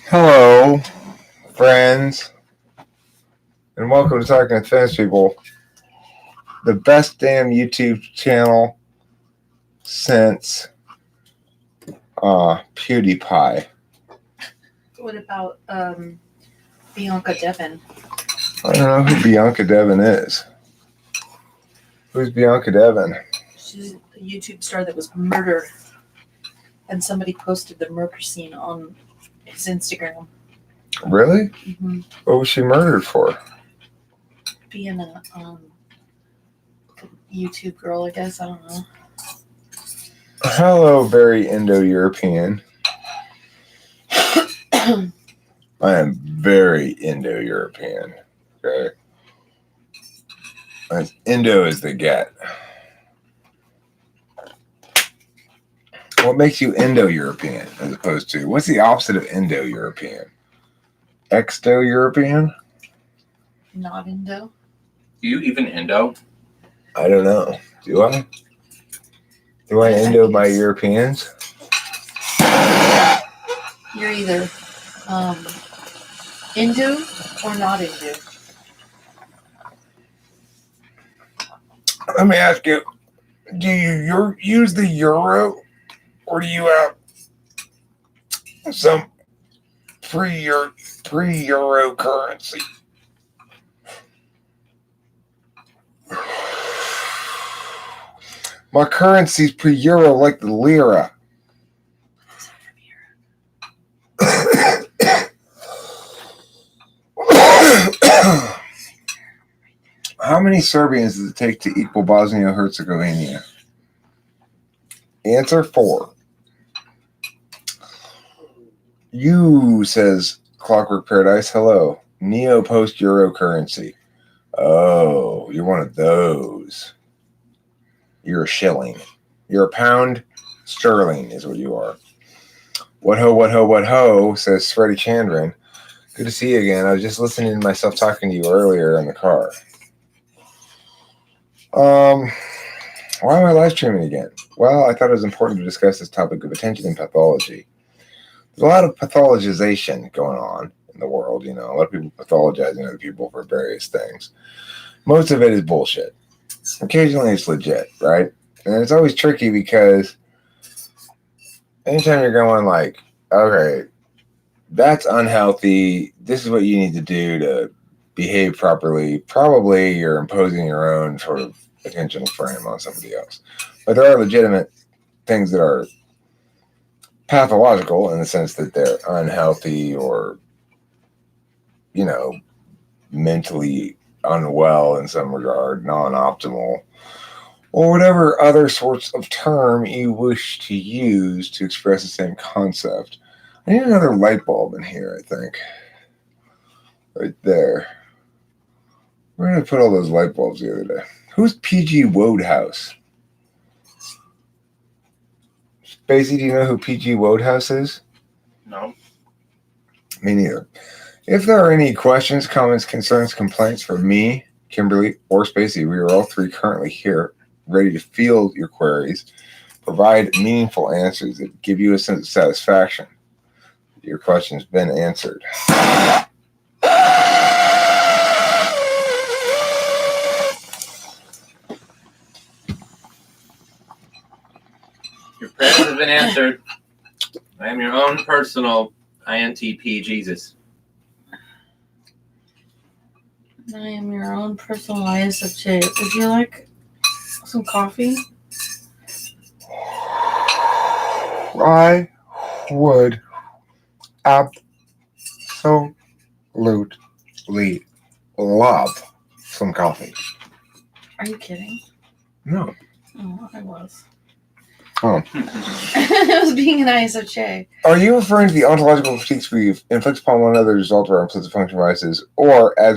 Hello, friends, and welcome to Talking with Finish People, the best damn YouTube channel since PewDiePie. What about Bianca Devin? I don't know who Bianca Devin is. Who's Bianca Devin? She's a YouTube star that was murdered, and somebody posted the murder scene on his Instagram. Really? Mm-hmm. What was she murdered for? Being a YouTube girl, I guess. I don't know. Hello, very Indo-European. I am very Indo-European. Okay. As Indo as they get. What makes you Indo-European as opposed to, what's the opposite of Indo-European? Exto-European? Not Indo. Do you even Indo? I don't know. Do I? Do I Indo my Europeans? You're either Indo or not Indo. Let me ask you, do you use the euro or do you have some pre-euro currency? My currency's pre-euro like the lira. How many Serbians does it take to equal Bosnia-Herzegovina? Answer 4. You, says Clockwork Paradise. Hello. Neo post-euro currency. Oh, you're one of those. You're a shilling. You're a pound sterling is what you are. What ho, says Freddie Chandran. Good to see you again. I was just listening to myself talking to you earlier in the car. Why am I live streaming again? Well, I thought it was important to discuss this topic of attention in pathology. There's a lot of pathologization going on in the world, you know, a lot of people pathologizing other people for various things. Most of it is bullshit. Occasionally it's legit, right? And it's always tricky because anytime you're going like, okay, that's unhealthy, this is what you need to do to behave properly, probably you're imposing your own sort of attentional frame on somebody else. But there are legitimate things that are pathological in the sense that they're unhealthy or, you know, mentally unwell in some regard, non-optimal, or whatever other sorts of term you wish to use to express the same concept. I need another light bulb in here, I think. Right there. Where did I put all those light bulbs the other day? Who's PG Wodehouse? Spacey, do you know who PG Wodehouse is? No. Me neither. If there are any questions, comments, concerns, complaints from me, Kimberly, or Spacey, we are all three currently here, ready to field your queries, provide meaningful answers that give you a sense of satisfaction. Your question's been answered. Your prayers have been answered. I am your own personal INTP Jesus. I am your own personal ISFJ. Would you like some coffee? I would absolutely love some coffee. Are you kidding? No. Oh, I was. Oh. I was being an ISFJ. Are you referring to the ontological critiques we inflict upon one another as a result of our implicit function biases, or as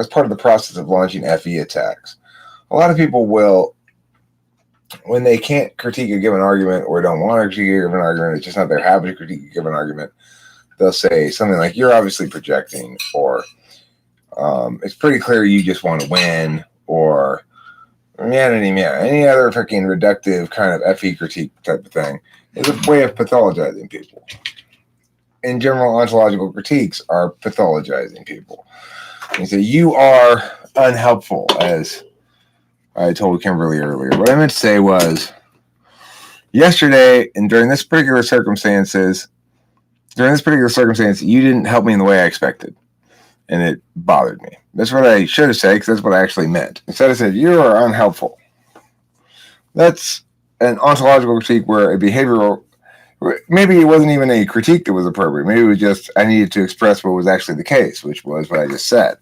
part of the process of launching FE attacks? A lot of people will, when they can't critique a given argument or don't want to critique a given argument, it's just not their habit to critique a given argument, they'll say something like, you're obviously projecting, or it's pretty clear you just want to win, or any other freaking reductive kind of FE critique type of thing is a way of pathologizing people. in general ontological critiques are pathologizing people. You say, you are unhelpful, as I told Kimberly earlier. What I meant to say was, yesterday, and during this particular circumstance, you didn't help me in the way I expected. And it bothered me. That's what I should have said, because that's what I actually meant. Instead, I said, you are unhelpful. That's an ontological critique where a behavioral, maybe it wasn't even a critique that was appropriate. Maybe it was just I needed to express what was actually the case, which was what I just said.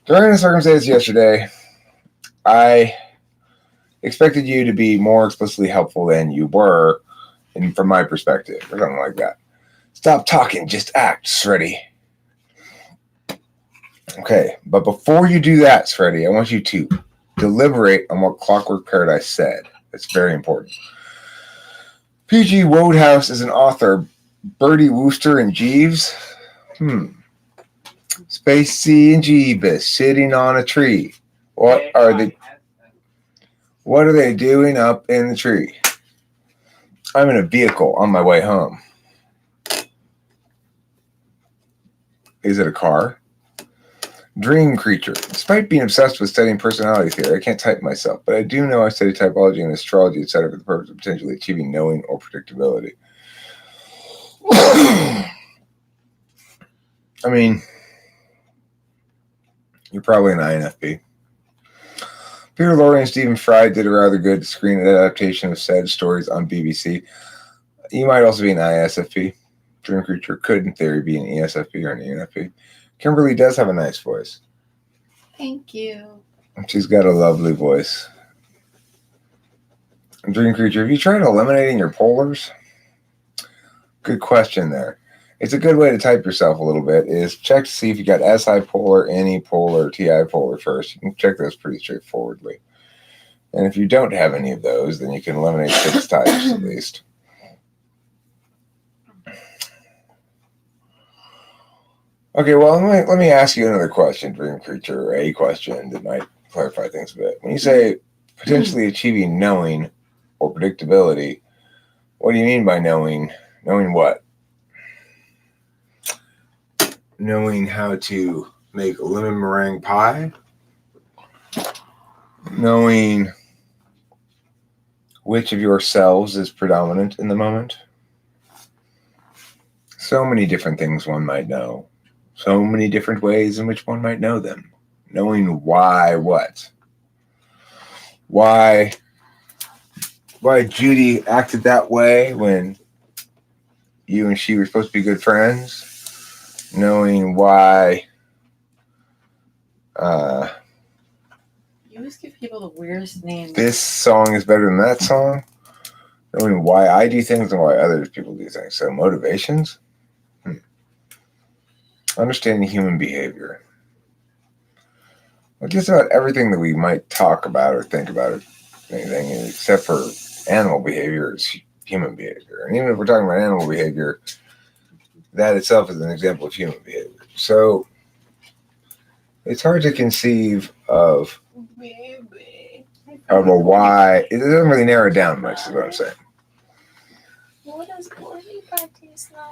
During the circumstance yesterday, I expected you to be more explicitly helpful than you were, from my perspective, or something like that. Stop talking, just act, Sreddy. Okay, but before you do that, Sreddy, I want you to deliberate on what Clockwork Paradise said. It's very important. P.G. Wodehouse is an author. Bertie Wooster and Jeeves. Spacey and Jeebus sitting on a tree. What are they doing up in the tree? I'm in a vehicle on my way home. Is it a car? Dream creature. Despite being obsessed with studying personality theory, I can't type myself, but I do know I study typology and astrology, etc., for the purpose of potentially achieving knowing or predictability. I mean, you're probably an INFP. Peter Lorre and Stephen Fry did a rather good screen adaptation of said stories on BBC. You might also be an ISFP. Dream creature could, in theory, be an ESFP or an ENFP. Kimberly does have a nice voice. Thank you. She's got a lovely voice. Dream creature, have you tried eliminating your polars? Good question there. It's a good way to type yourself a little bit, is check to see if you got SI polar, NE polar, TI polar first. You can check those pretty straightforwardly. And if you don't have any of those, then you can eliminate 6 types at least. Okay, well, let me ask you another question, Dream Creature, or a question that might clarify things a bit. When you say potentially achieving knowing or predictability, what do you mean by knowing? Knowing what? Knowing how to make lemon meringue pie? Knowing which of yourselves is predominant in the moment? So many different things one might know. So many different ways in which one might know them. Knowing why what? Why Judy acted that way when you and she were supposed to be good friends. Knowing why You always give people the weirdest names. this song is better than that song. Knowing why I do things and why other people do things. So motivations. Understanding human behavior. Well, just about everything that we might talk about or think about, or anything except for animal behavior, is human behavior. And even if we're talking about animal behavior, that itself is an example of human behavior. So it's hard to conceive of a why. It doesn't really narrow it down much, is what I'm saying. What do you taste like?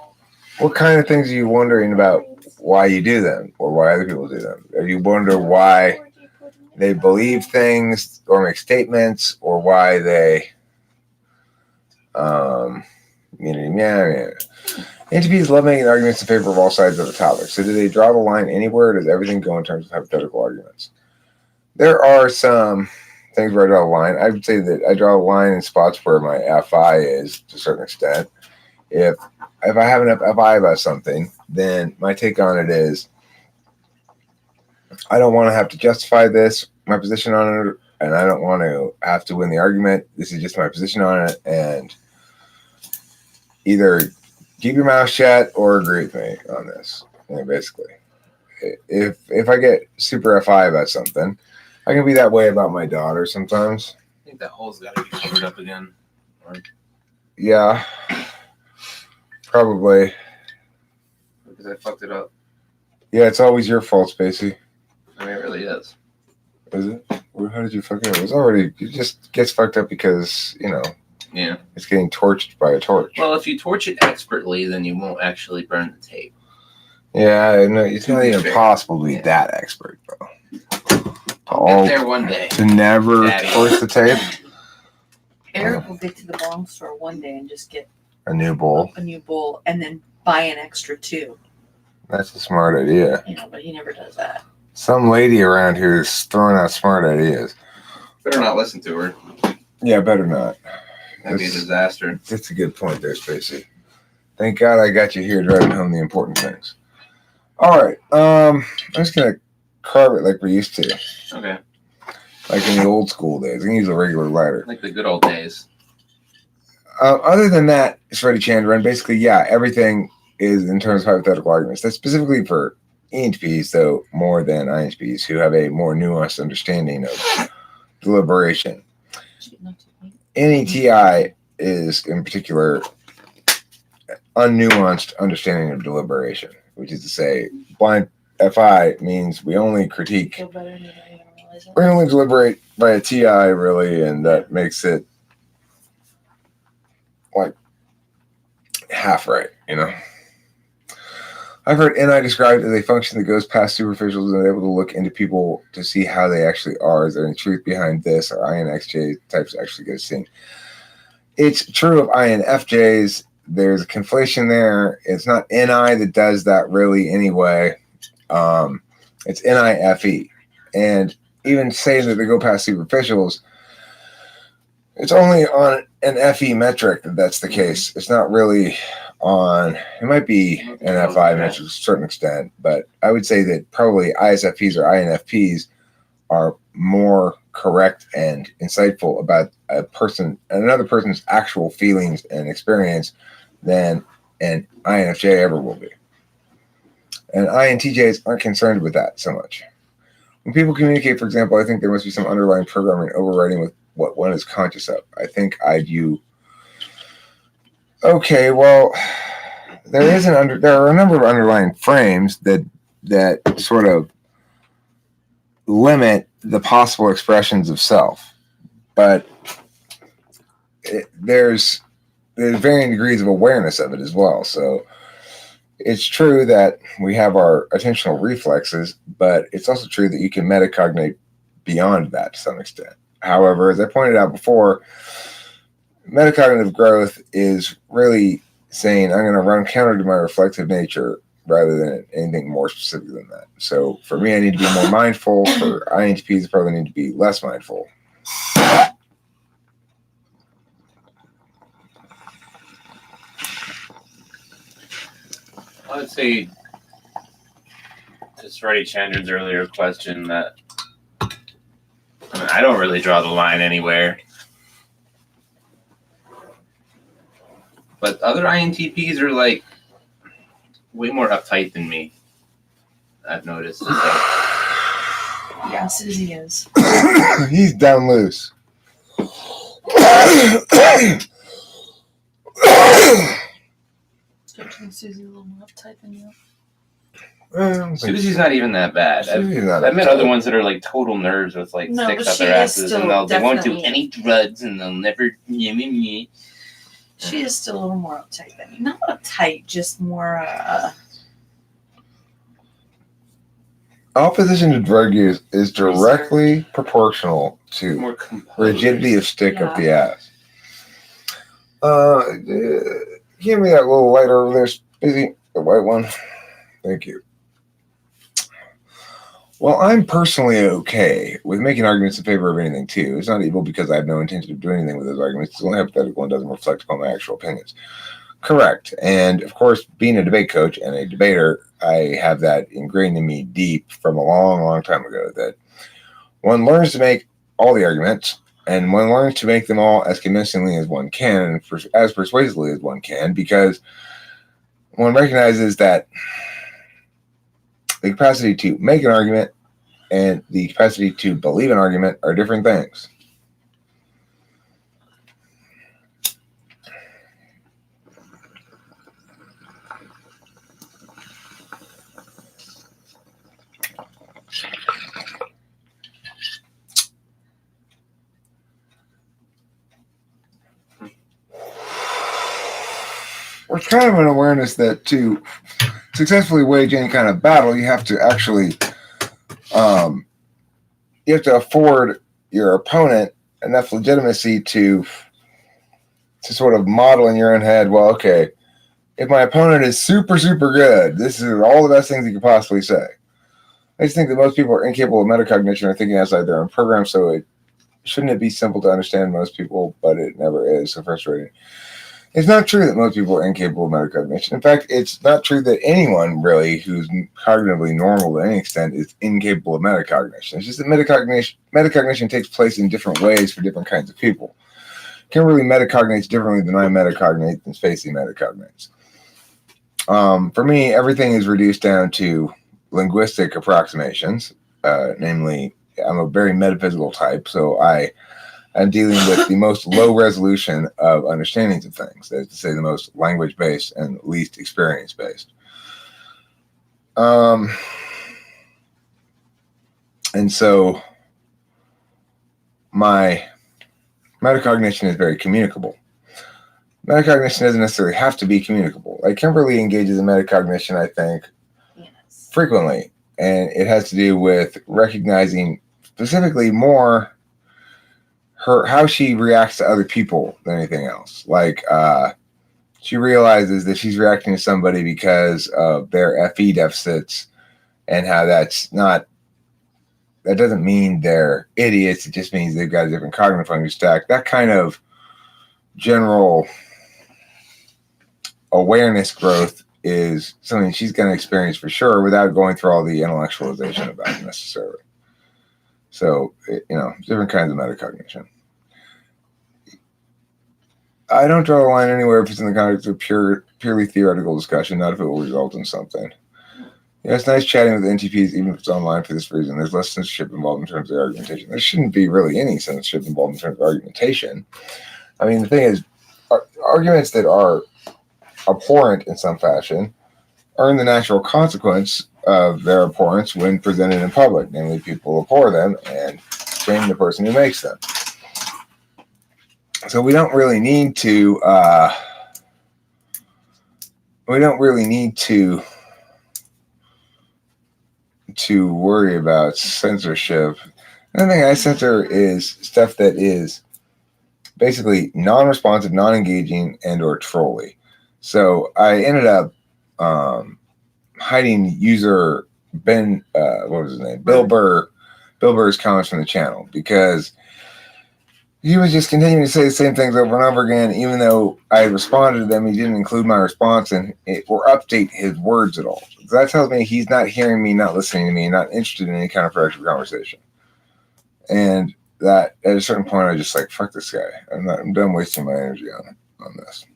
What kind of things are you wondering about why you do them or why other people do them? Or you wonder why they believe things or make statements or why they NTPs love making arguments in favor of all sides of a topic. So do they draw the line anywhere, or does everything go in terms of hypothetical arguments? There are some things where I draw the line. I would say that I draw a line in spots where my FI is to a certain extent. If I have enough FI about something, then my take on it is I don't want to have to justify my position on it, and I don't want to have to win the argument. This is just my position on it, and either keep your mouth shut or agree with me on this. Basically, if I get super FI about something, I can be that way about my daughter sometimes. I think that hole's got to be covered up again. Yeah, probably. Because I fucked it up. Yeah, it's always your fault, Spacey. I mean, it really is. Is it? How did you fuck it up? It just gets fucked up because, Yeah. It's getting torched by a torch. Well, if you torch it expertly, then you won't actually burn the tape. Yeah, no, it's To not be even fair. possible to be Yeah. that expert, bro. I'll get there one day. To never Daddy. torch the tape. Eric will get to the bong store one day and just get A new bowl. a new bowl and then buy an extra two. That's a smart idea. You know, but he never does that. Some lady around here is throwing out smart ideas. Better not listen to her. Yeah, better not. That'd be a disaster. That's a good point there, Spacey. Thank God I got you here driving home the important things. All right. I'm just going to carve it like we used to. Okay. Like in the old school days. I can use a regular lighter. Like the good old days. Other than that, Shreddy Chandran, basically, yeah, everything is in terms of hypothetical arguments. That's specifically for ENTPs, though, more than INTPs, who have a more nuanced understanding of deliberation. NETI is, in particular, unnuanced understanding of deliberation, which is to say, blind FI means we only critique, Feel better and you don't even realize it. we only deliberate by a TI, really, and that makes it like half right, you know? I've heard NI described as a function that goes past superficials and is able to look into people to see how they actually are. Is there any truth behind this? Or INXJ types actually get seen? It's true of INFJs. There's a conflation there. It's not NI that does that really anyway. It's NIFE. And even saying that they go past superficials, it's only on an FE metric that that's the case. It's not really on, it might be an FI metric to a certain extent, but I would say that probably ISFPs or INFPs are more correct and insightful about a person, another person's actual feelings and experience than an INFJ ever will be. And INTJs aren't concerned with that so much. When people communicate, for example, I think there must be some underlying programming overriding with what one is conscious of. I think I view. Okay, well, there are a number of underlying frames that sort of limit the possible expressions of self, but there's varying degrees of awareness of it as well. So it's true that we have our attentional reflexes, but it's also true that you can metacognate beyond that to some extent. However, as I pointed out before, metacognitive growth is really saying I'm going to run counter to my reflexive nature rather than anything more specific than that. So for me, I need to be more mindful. For INTPs, I probably need to be less mindful. I would say, to Shreddy Chandran's earlier question, that I don't really draw the line anywhere. But other INTPs are like way more uptight than me. I've noticed. Yeah, Susie is. He's down loose. Don't you think Susie's a little more uptight than you? Susie's not even that bad. Susie's not I've met uptight. other ones that are like total nerds with like No, sticks but up their she is asses, and still they won't do definitely- any drugs, and they'll never. She is still a little more uptight than you. Not uptight, just more. Opposition to drug use is directly proportional to More composed. rigidity of stick up the ass. Give me that little lighter over there, Spizzy, the white one. Thank you. Well, I'm personally okay with making arguments in favor of anything, too. It's not evil because I have no intention of doing anything with those arguments. It's only hypothetical and doesn't reflect upon my actual opinions. Correct. And, of course, being a debate coach and a debater, I have that ingrained in me deep from a long, long time ago that one learns to make all the arguments, and one learns to make them all as convincingly as one can and as persuasively as one can, because one recognizes that the capacity to make an argument and the capacity to believe an argument are different things. it's kind of an awareness that to successfully wage any kind of battle, you have to actually you have to afford your opponent enough legitimacy to sort of model in your own head, well, okay, if my opponent is super, super good, this is all the best things you could possibly say. I just think that most people are incapable of metacognition or thinking outside their own program, so shouldn't it be simple to understand most people, but it never is, so frustrating. It's not true that most people are incapable of metacognition. In fact, it's not true that anyone really who's cognitively normal to any extent is incapable of metacognition. It's just that metacognition takes place in different ways for different kinds of people. Kimberly metacognates differently than I metacognate than Spacey metacognates. For me, everything is reduced down to linguistic approximations, namely, I'm a very metaphysical type, so I'm dealing with the most low resolution of understandings of things. That is to say, the most language-based and least experience-based. And so my metacognition is very communicable. Metacognition doesn't necessarily have to be communicable. Like Kimberly engages in metacognition, I think, frequently. And it has to do with recognizing specifically more how she reacts to other people than anything else. Like she realizes that she's reacting to somebody because of their FE deficits and how that doesn't mean they're idiots. It just means they've got a different cognitive function stack. That kind of general awareness growth is something she's going to experience for sure without going through all the intellectualization about it necessarily. So, different kinds of metacognition. I don't draw the line anywhere if it's in the context of purely theoretical discussion, not if it will result in something. Yeah, it's nice chatting with NTPs, even if it's online for this reason. There's less censorship involved in terms of argumentation. There shouldn't be really any censorship involved in terms of argumentation. I mean, the thing is, arguments that are abhorrent in some fashion earn the natural consequence of their abhorrence when presented in public. Namely, people abhor them and shame the person who makes them. So we don't really need to worry about censorship. Another thing I censor is stuff that is basically non-responsive, non-engaging, and or trolly. So I ended up hiding user Ben, what was his name? Bill Burr's comments from the channel because he was just continuing to say the same things over and over again, even though I responded to them. He didn't include my response or update his words at all. So that tells me he's not hearing me, not listening to me, not interested in any kind of productive conversation. And that at a certain point, I just like, fuck this guy. I'm done wasting my energy on this.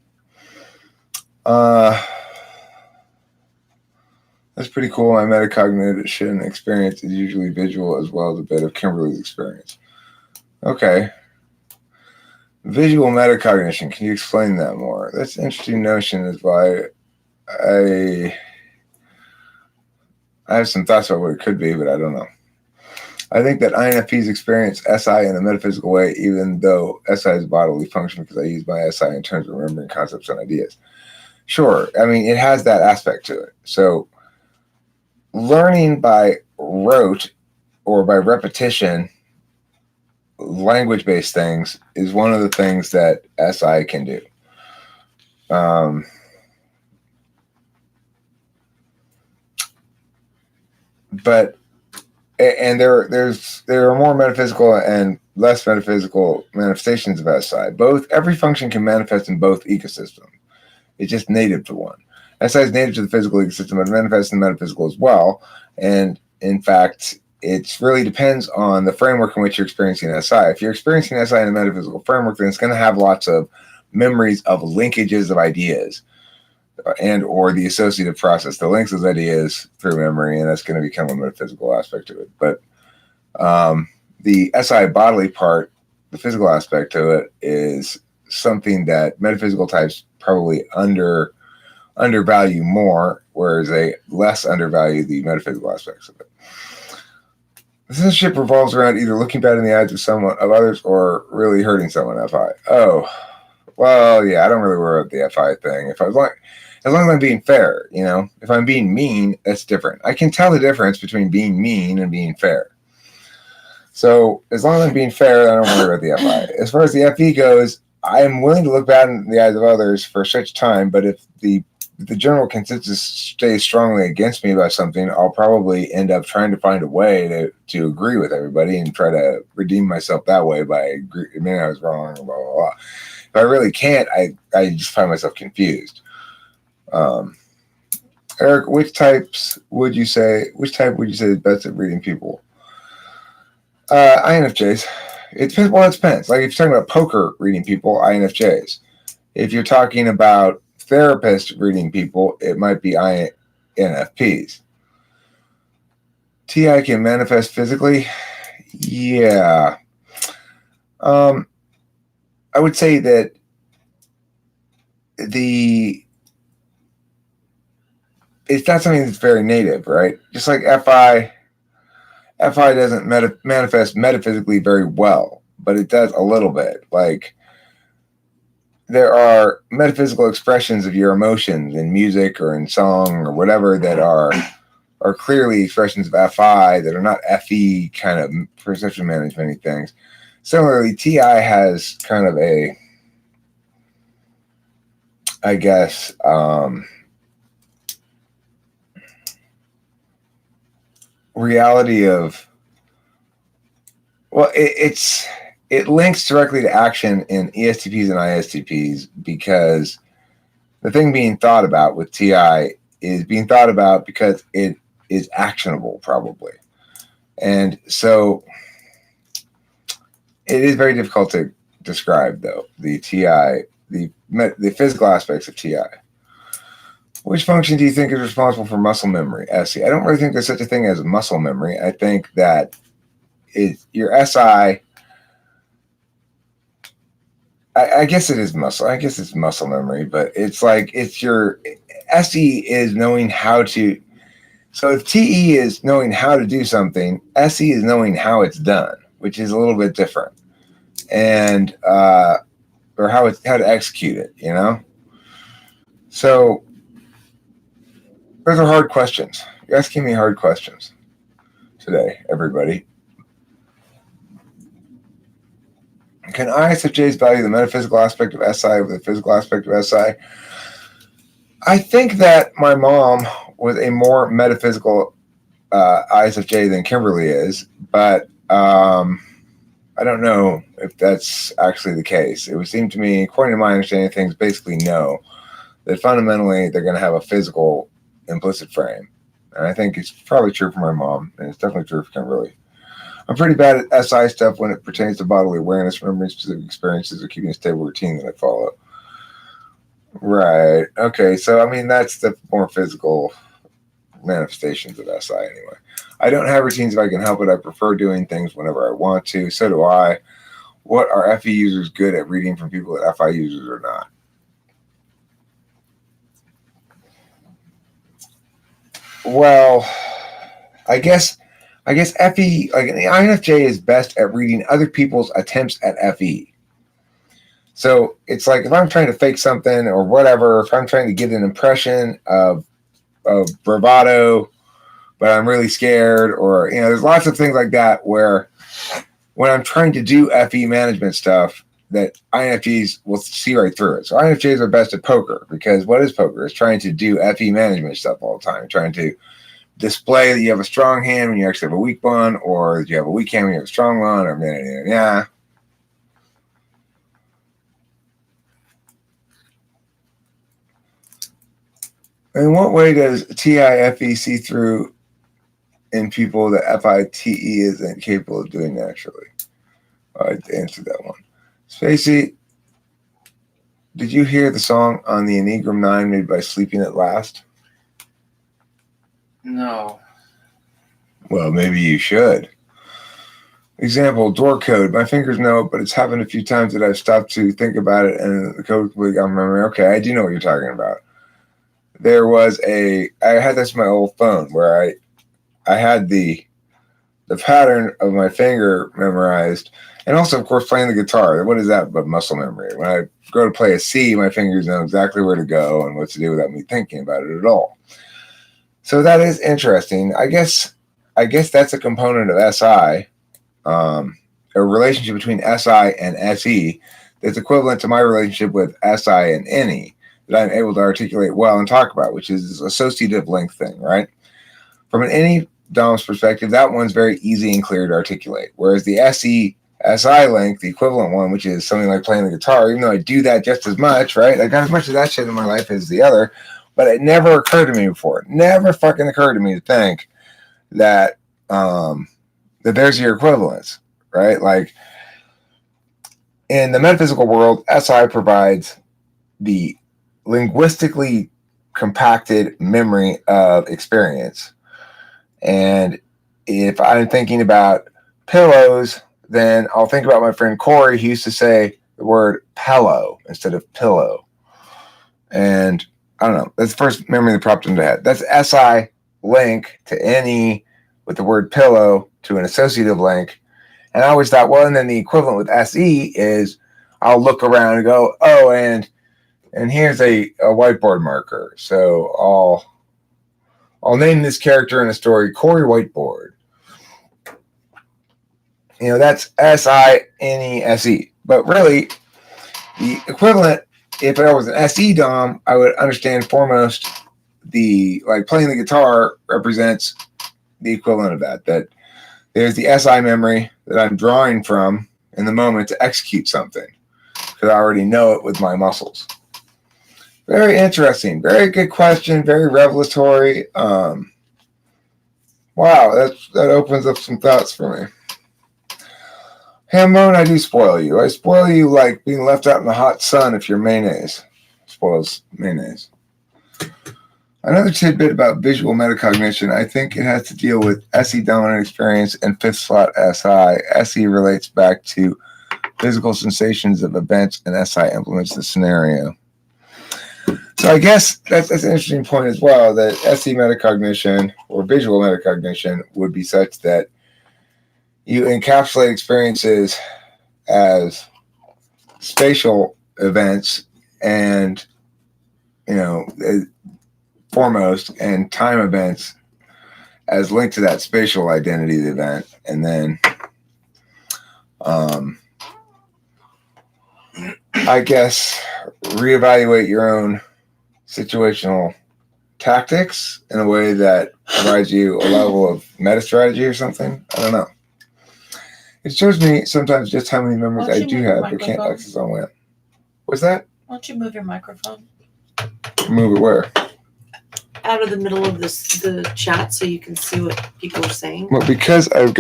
That's pretty cool. My metacognition experience is usually visual as well as a bit of Kimberly's experience. Okay. Visual metacognition. Can you explain that more? That's an interesting notion. Is why I have some thoughts about what it could be, but I don't know. I think that INFPs experience SI in a metaphysical way, even though SI is bodily function because I use my SI in terms of remembering concepts and ideas. Sure. I mean, it has that aspect to it. So learning by rote or by repetition language-based things is one of the things that SI can do. But there are more metaphysical and less metaphysical manifestations of SI. Every function can manifest in both ecosystems. It's just native to one. SI is native to the physical ecosystem, but manifests in the metaphysical as well. And in fact, it really depends on the framework in which you're experiencing SI. If you're experiencing SI in a metaphysical framework, then it's going to have lots of memories of linkages of ideas and or the associative process that links those ideas through memory, and that's going to become a metaphysical aspect to it. But the SI bodily part, the physical aspect to it, is something that metaphysical types probably undervalue more, whereas they less undervalue the metaphysical aspects of it. The censorship revolves around either looking bad in the eyes of others or really hurting someone. FI. Oh, Well, yeah, I don't really worry about the FI thing. As long as I'm being fair, you know, if I'm being mean, that's different. I can tell the difference between being mean and being fair. So as long as I'm being fair, I don't worry about the FI. As far as the FE goes, I am willing to look bad in the eyes of others for such time, but if the general consensus stays strongly against me about something, I'll probably end up trying to find a way to agree with everybody and try to redeem myself that way by admitting I was wrong, blah, blah, blah. If I really can't, I just find myself confused. Eric, which type would you say is best at reading people? INFJs. It depends. Well, it depends. Like if you're talking about poker reading people, INFJs. If you're talking about therapist reading people, it might be INFPs. TI can manifest physically. Yeah. I would say that it's not something that's very native, right? Just like FI doesn't manifest metaphysically very well, but it does a little bit. Like there are metaphysical expressions of your emotions in music or in song or whatever that are clearly expressions of FI that are not FE kind of perception management things. Similarly, TI has kind of a, I guess, reality of, well, it links directly to action in ESTPs and ISTPs because the thing being thought about with TI is being thought about because it is actionable probably. And so it is very difficult to describe though, the TI, the physical aspects of TI. Which function do you think is responsible for muscle memory? SE. I don't really think there's such a thing as muscle memory. I think that your SI, I guess it is muscle. I guess it's muscle memory, but it's like it's your SE is knowing how to. So if TE is knowing how to do something, SE is knowing how it's done, which is a little bit different, and or how to execute it. You know. So those are hard questions. You're asking me hard questions today, everybody. Can ISFJs value the metaphysical aspect of SI over the physical aspect of SI? I think that my mom was a more metaphysical ISFJ than Kimberly is, but I don't know if that's actually the case. It would seem to me, according to my understanding of things, basically no, that fundamentally they're going to have a physical implicit frame. And I think it's probably true for my mom, and it's definitely true for Kimberly. I'm pretty bad at SI stuff when it pertains to bodily awareness, remembering specific experiences, or keeping a stable routine that I follow. Right. Okay. So, I mean, that's the more physical manifestations of SI anyway. I don't have routines if I can help it. I prefer doing things whenever I want to. So do I. What are FE users good at reading from people that FI users are not? Well, I guess FE, like the INFJ is best at reading other people's attempts at FE. So it's like if I'm trying to fake something or whatever, if I'm trying to get an impression of bravado, but I'm really scared, or there's lots of things like that where when I'm trying to do FE management stuff, that INFJs will see right through it. So INFJs are best at poker because what is poker? It's trying to do FE management stuff all the time, trying to display that you have a strong hand when you actually have a weak one, or that you have a weak hand when you have a strong one, or yeah. In what way does TIFE see through in people that FITE isn't capable of doing naturally? I answered that one. Spacey, did you hear the song on the Enneagram 9 made by Sleeping at Last? No. Well, maybe you should. Example, door code. My fingers know it, but it's happened a few times that I've stopped to think about it and the code completely got my memory. Okay, I do know what you're talking about. I had this on my old phone where I had the pattern of my finger memorized, And also, of course, playing the guitar. What is that but muscle memory? When I go to play a C, my fingers know exactly where to go and what to do without me thinking about it at all. So that is interesting. I guess that's a component of SI, a relationship between SI and SE that's equivalent to my relationship with SI and NE that I'm able to articulate well and talk about, which is this associative link thing, right? From an NE DOM's perspective, that one's very easy and clear to articulate, whereas the SE SI link, the equivalent one, which is something like playing the guitar, even though I do that just as much, right? I got as much of that shit in my life as the other, but it never occurred to me before. It never fucking occurred to me to think that that there's your equivalence, right? Like in the metaphysical world, SI provides the linguistically compacted memory of experience. And if I'm thinking about pillows, then I'll think about my friend Corey. He used to say the word pillow instead of pillow. And I don't know. That's the first memory that popped into my head. That's SI link to NE with the word pillow to an associative link. And I always thought, well, and then the equivalent with SE is I'll look around and go, oh, and here's a whiteboard marker. So I'll name this character in a story Corey Whiteboard. You know, that's SINESE. But really, the equivalent, if I was an SE DOM, I would understand foremost like playing the guitar represents the equivalent of that there's the SI memory that I'm drawing from in the moment to execute something because I already know it with my muscles. Very interesting. Very good question. Very revelatory. Wow, that opens up some thoughts for me. Hamon, I do spoil you. I spoil you like being left out in the hot sun if you're mayonnaise. Spoils mayonnaise. Another tidbit about visual metacognition, I think it has to deal with SE dominant experience and fifth slot SI. SE relates back to physical sensations of events, and SI implements the scenario. So I guess that's an interesting point as well, that SE metacognition or visual metacognition would be such that you encapsulate experiences as spatial events and, foremost, and time events as linked to that spatial identity of the event. And then I guess reevaluate your own situational tactics in a way that provides you a level of meta strategy or something. I don't know. It shows me sometimes just how many memories I do have but can't access on when. What's that? Why don't you move your microphone? Move it where? Out of the middle of the chat so you can see what people are saying. Well, because I've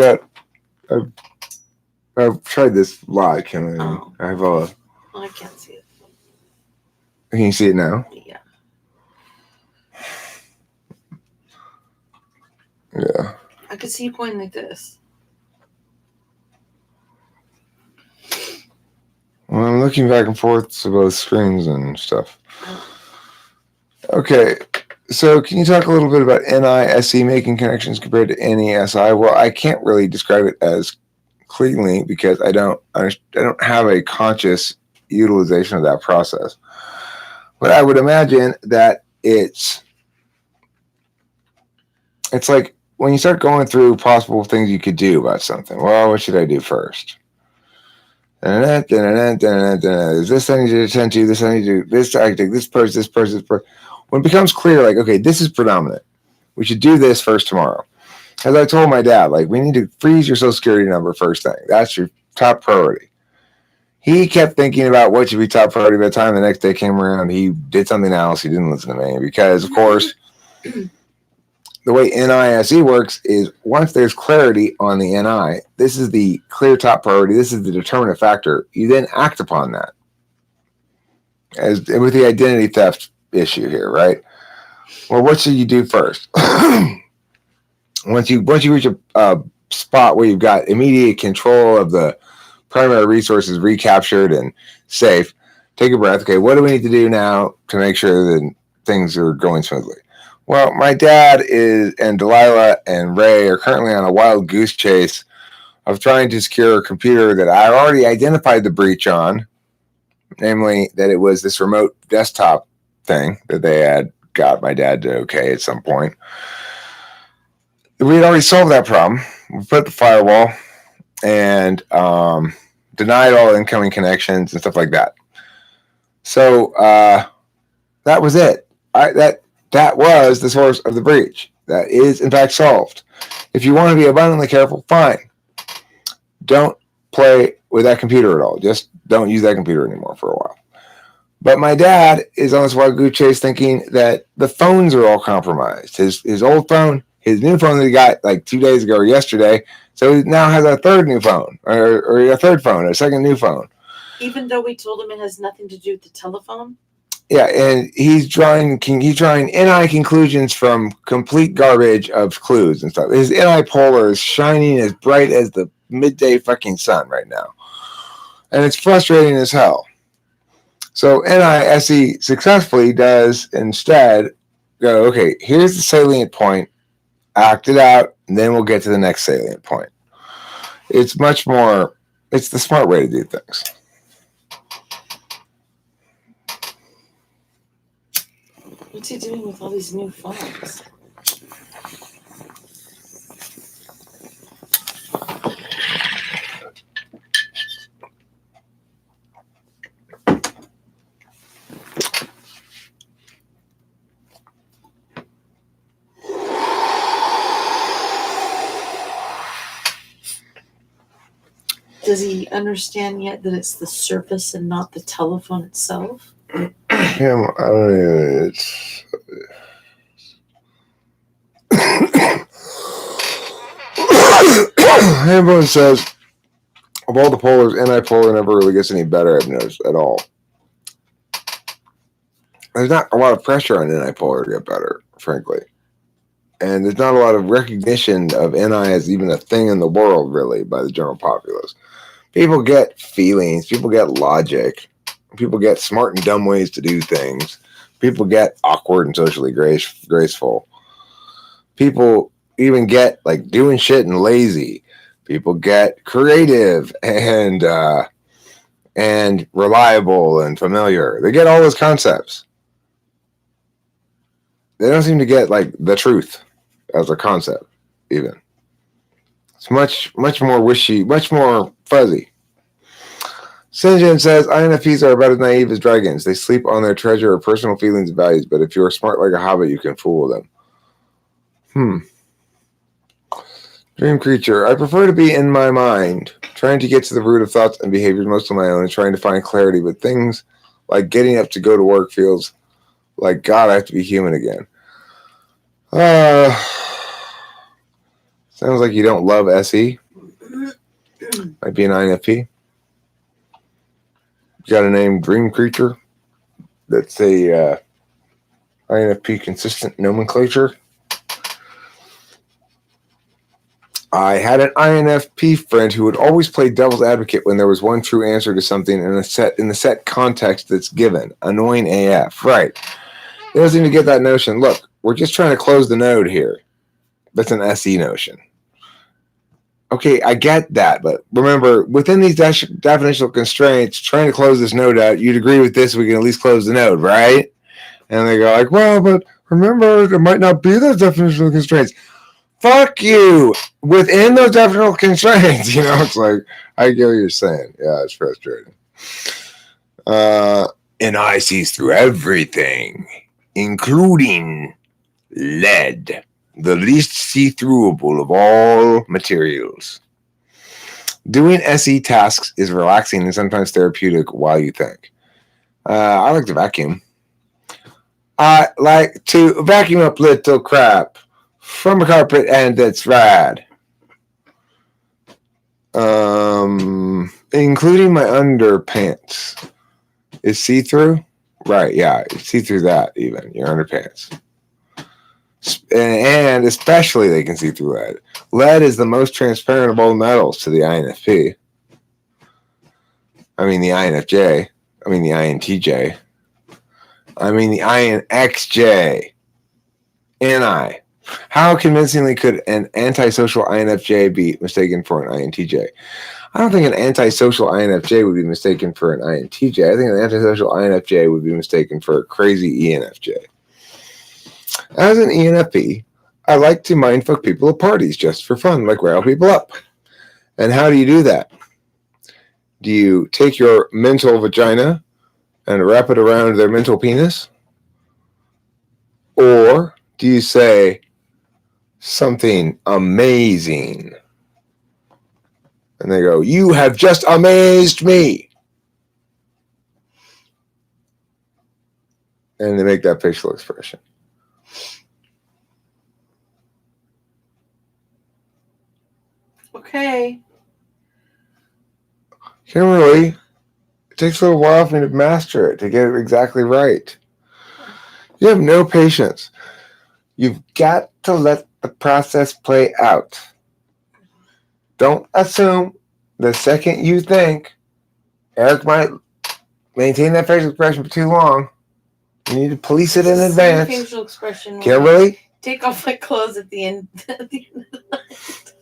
tried this live. Can I? Oh. I have I can't see it. Can you see it now? Yeah. Yeah. I could see you pointing like this. Well, I'm looking back and forth to both screens and stuff. Okay, so can you talk a little bit about NISE making connections compared to NESI? Well, I can't really describe it as cleanly because I don't have a conscious utilization of that process. But I would imagine that it's like when you start going through possible things you could do about something. Well, what should I do first? Is this I need to attend to? This I need to do. This I take. This person. When it becomes clear, like, okay, this is predominant. We should do this first tomorrow. As I told my dad, like, we need to freeze your social security number first thing. That's your top priority. He kept thinking about what should be top priority. By the time the next day came around, he did something else. He didn't listen to me because, of course, the way NISE works is once there's clarity on the NI, this is the clear top priority. This is the determinant factor. You then act upon that. As with the identity theft issue here, right? Well, what should you do first? Once you reach a spot where you've got immediate control of the primary resources recaptured and safe, take a breath. Okay, what do we need to do now to make sure that things are going smoothly? Well, my dad and Delilah and Ray are currently on a wild goose chase of trying to secure a computer that I already identified the breach on, namely that it was this remote desktop thing that they had got my dad to okay at some point. We had already solved that problem. We put the firewall and denied all incoming connections and stuff like that. So that was it. That was the source of the breach. That is, in fact, solved. If you want to be abundantly careful, fine. Don't play with that computer at all. Just don't use that computer anymore for a while. But my dad is on this wild goose chase thinking that the phones are all compromised. His old phone, his new phone that he got like 2 days ago or yesterday. So he now has a third new phone, or a third phone, a second new phone. Even though we told him it has nothing to do with the telephone? Yeah, and he's drawing NI conclusions from complete garbage of clues and stuff. His NI polar is shining as bright as the midday fucking sun right now. And it's frustrating as hell. So NISE successfully does instead go, okay, here's the salient point, act it out, and then we'll get to the next salient point. It's the smart way to do things. What's he doing with all these new phones? Does he understand yet that it's the surface and not the telephone itself? Him, I don't know. It's everyone says of all the polars, NI-polar never really gets any better. I've noticed at all. There's not a lot of pressure on NI-polar to get better, frankly, and there's not a lot of recognition of NI as even a thing in the world, really, by the general populace. People get feelings. People get logic. People get smart and dumb ways to do things. People get awkward and socially graceful. People even get like doing shit and lazy. People get creative and reliable and familiar. They get all those concepts. They don't seem to get like the truth as a concept, even. It's much more wishy, much more fuzzy. Sinjin says, INFPs are about as naive as dragons. They sleep on their treasure of personal feelings and values, but if you're smart like a hobbit, you can fool them. Dream creature. I prefer to be in my mind, trying to get to the root of thoughts and behaviors, most of my own, and trying to find clarity, but things like getting up to go to work feels like, God, I have to be human again. Sounds like you don't love SE. Might be an INFP. You got a name, Dream Creature. That's a INFP consistent nomenclature. I had an INFP friend who would always play devil's advocate when there was one true answer to something in the set context that's given. Annoying AF. Right. They don't seem to get that notion. Look, we're just trying to close the node here. That's an SE notion. Okay, I get that, but remember, within these definitional constraints, trying to close this node out, you'd agree with this, we can at least close the node, right? And they go like, well, but remember, there might not be those definitional constraints. Fuck you! Within those definitional constraints, it's like, I get what you're saying. Yeah, it's frustrating. And I sees through everything, including lead. The least see-throughable of all materials. Doing SE tasks is relaxing and sometimes therapeutic while you think. I like to vacuum. I like to vacuum up little crap from a carpet, and it's rad. Including my underpants. Is see-through? Right, yeah. See through that even, your underpants. And especially they can see through lead. Lead is the most transparent of all metals to the INFP. I mean the INFJ. I mean the INTJ. I mean the INXJ. NI. How convincingly could an antisocial INFJ be mistaken for an INTJ? I don't think an antisocial INFJ would be mistaken for an INTJ. I think an antisocial INFJ would be mistaken for a crazy ENFJ. As an ENFP, I like to mindfuck people at parties just for fun, like rile people up. And how do you do that? Do you take your mental vagina and wrap it around their mental penis? Or do you say something amazing? And they go, "You have just amazed me." And they make that facial expression. Okay. Kimberly, it takes a little while for me to master it, to get it exactly right. You have no patience. You've got to let the process play out. Don't assume the second you think Eric might maintain that facial expression for too long. You need to police it in advance. Facial expression. Kimberly? Take off my clothes at the end. At the end of the night.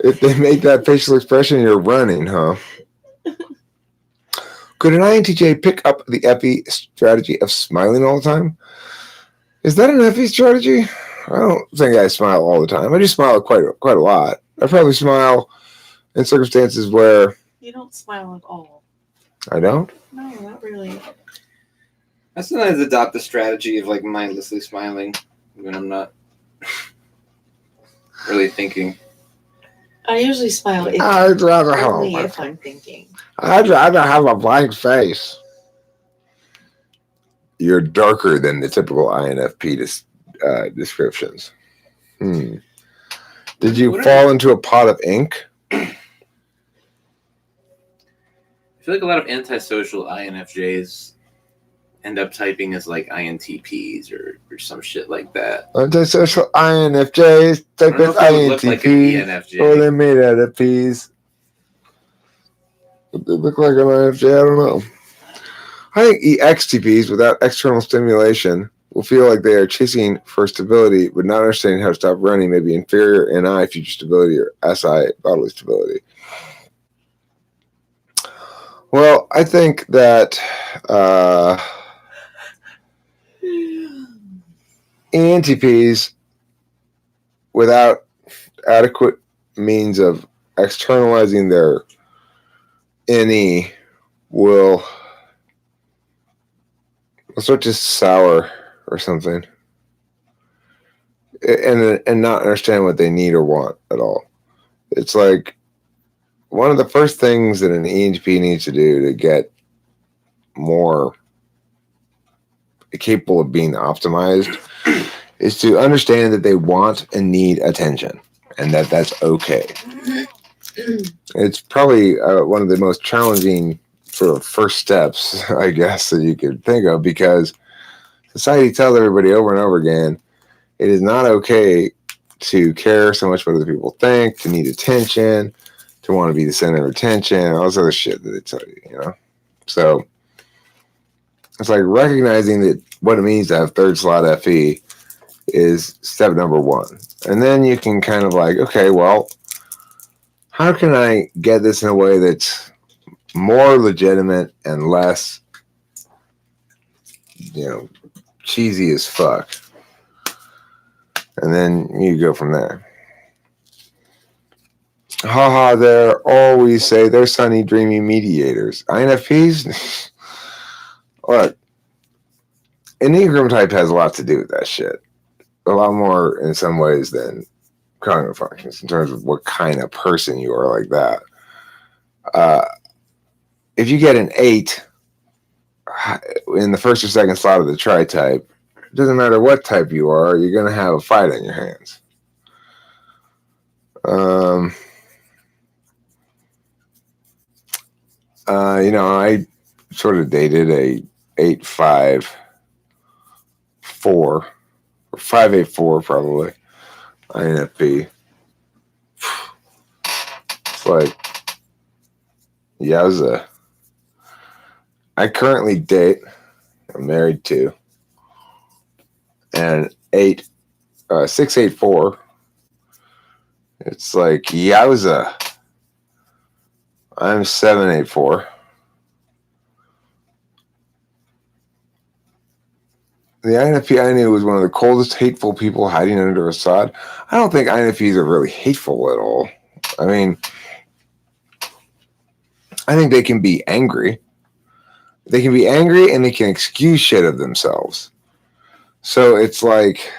If they make that facial expression, you're running, huh? Could an INTJ pick up the FE strategy of smiling all the time? Is that an FE strategy? I don't think I smile all the time. I do smile quite a lot. I probably smile in circumstances where You don't smile at all. I don't. No, not really. I sometimes adopt the strategy of like mindlessly smiling when I'm not really thinking. I usually smile I'd rather only have. if I'm thinking. I'd rather have a blank face. You're darker than the typical INFP descriptions. Did you fall into a pot of ink? I feel like a lot of antisocial INFJs end up typing as like INTPs or some shit like that. Antisocial INFJs type I don't as know if they would look like an INTPs, ENFJ. or they're made out of peas. Would they look like an INFJ? I don't know. I think EXTPs without external stimulation will feel like they are chasing for stability, but not understanding how to stop running may be inferior NI future stability or SI bodily stability. Well, I think that ENTPs without adequate means of externalizing their NE will start to sour or something, and not understand what they need or want at all. It's like one of the first things that an ENTP needs to do to get more capable of being optimized is to understand that they want and need attention, and that's okay. It's probably one of the most challenging sort of first steps, I guess, that you could think of, because society tells everybody over and over again, it is not okay to care so much what other people think, to need attention, to want to be the center of attention, all this other shit that they tell you, you know? So it's like recognizing that what it means to have third slot FE is step number one. And then you can kind of like, okay, well, how can I get this in a way that's more legitimate and less, cheesy as fuck? And then you go from there. Haha, they're always say they're sunny, dreamy mediators. INFPs? Look, Enneagram type has a lot to do with that shit. A lot more in some ways than cognitive functions in terms of what kind of person you are like that. If you get an 8 in the first or second slot of the tri-type, it doesn't matter what type you are, you're going to have a fight on your hands. I sort of dated a 8-5-4 or 5-8-4 probably INFP. It's like, yowza. I currently date, I'm married to, and 684. It's like yowza. I'm 784. The INFP I knew was one of the coldest, hateful people hiding under a sod. I don't think INFPs are really hateful at all. I mean, I think they can be angry. They can be angry and they can excuse shit of themselves. So it's like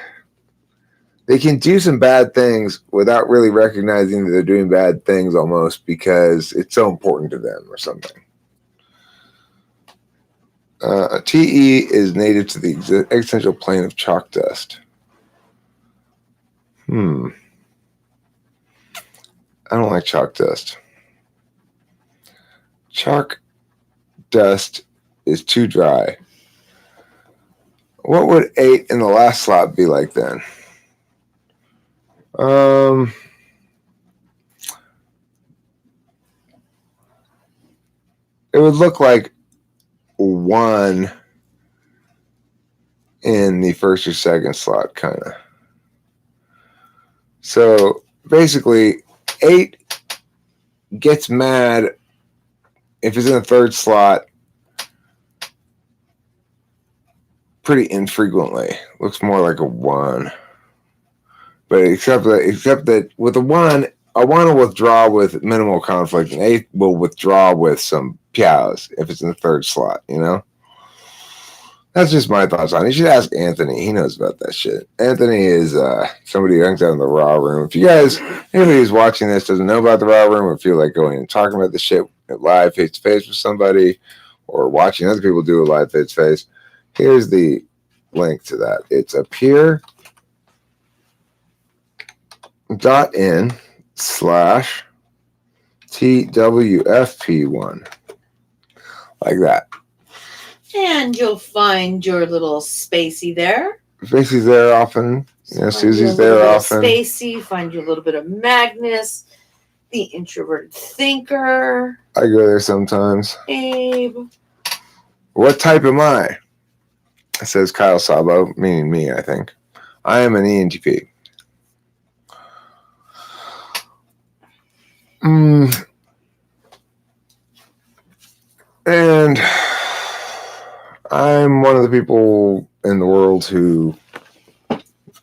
they can do some bad things without really recognizing that they're doing bad things almost because it's so important to them or something. TE is native to the existential plane of chalk dust. I don't like chalk dust. Chalk dust is too dry. What would 8 in the last slot be like then? It would look like 1 in the first or second slot, kind of. So basically, 8 gets mad if it's in the third slot pretty infrequently. Looks more like a 1. But except that with a 1 will withdraw with minimal conflict, and 8 will withdraw with some pyows if it's in the third slot, you know? That's just my thoughts on it. You should ask Anthony. He knows about that shit. Anthony is somebody who hangs out in the Raw Room. If you guys, anybody who's watching this doesn't know about the Raw Room or feel like going and talking about the shit live face-to-face with somebody or watching other people do a live face-to-face, here's the link to that. It's appear.in/TWFP1. Like that. And you'll find your little spacey there. Spacey's there often. So Susie's there often. Spacey, find you a little bit of Magnus, the introverted thinker. I go there sometimes. Abe. What type am I? Says Kyle Sabo, meaning me, I think. I am an ENTP. And I'm one of the people in the world who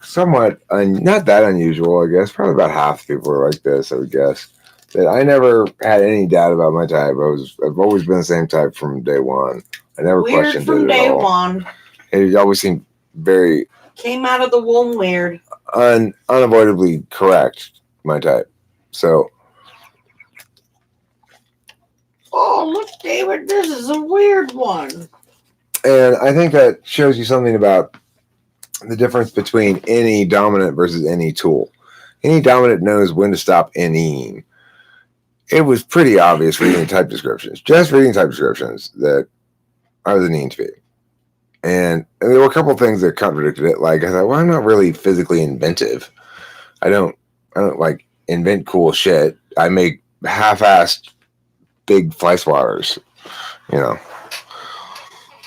somewhat, not that unusual, I guess. Probably about half the people are like this, I would guess. That I never had any doubt about my type. I've always been the same type from day one. I never questioned it at all. Weird from day one. It always seemed very... Came out of the womb weird. Unavoidably correct, my type. So... Oh, look, David, this is a weird one. And I think that shows you something about the difference between any dominant versus any tool. Any dominant knows when to stop anying. It was pretty obvious reading type descriptions, just reading type descriptions, that I was an ENTP. And there were a couple of things that contradicted it. Like, I thought, well, I'm not really physically inventive. I don't like invent cool shit. I make half-assed big fly swatters, you know.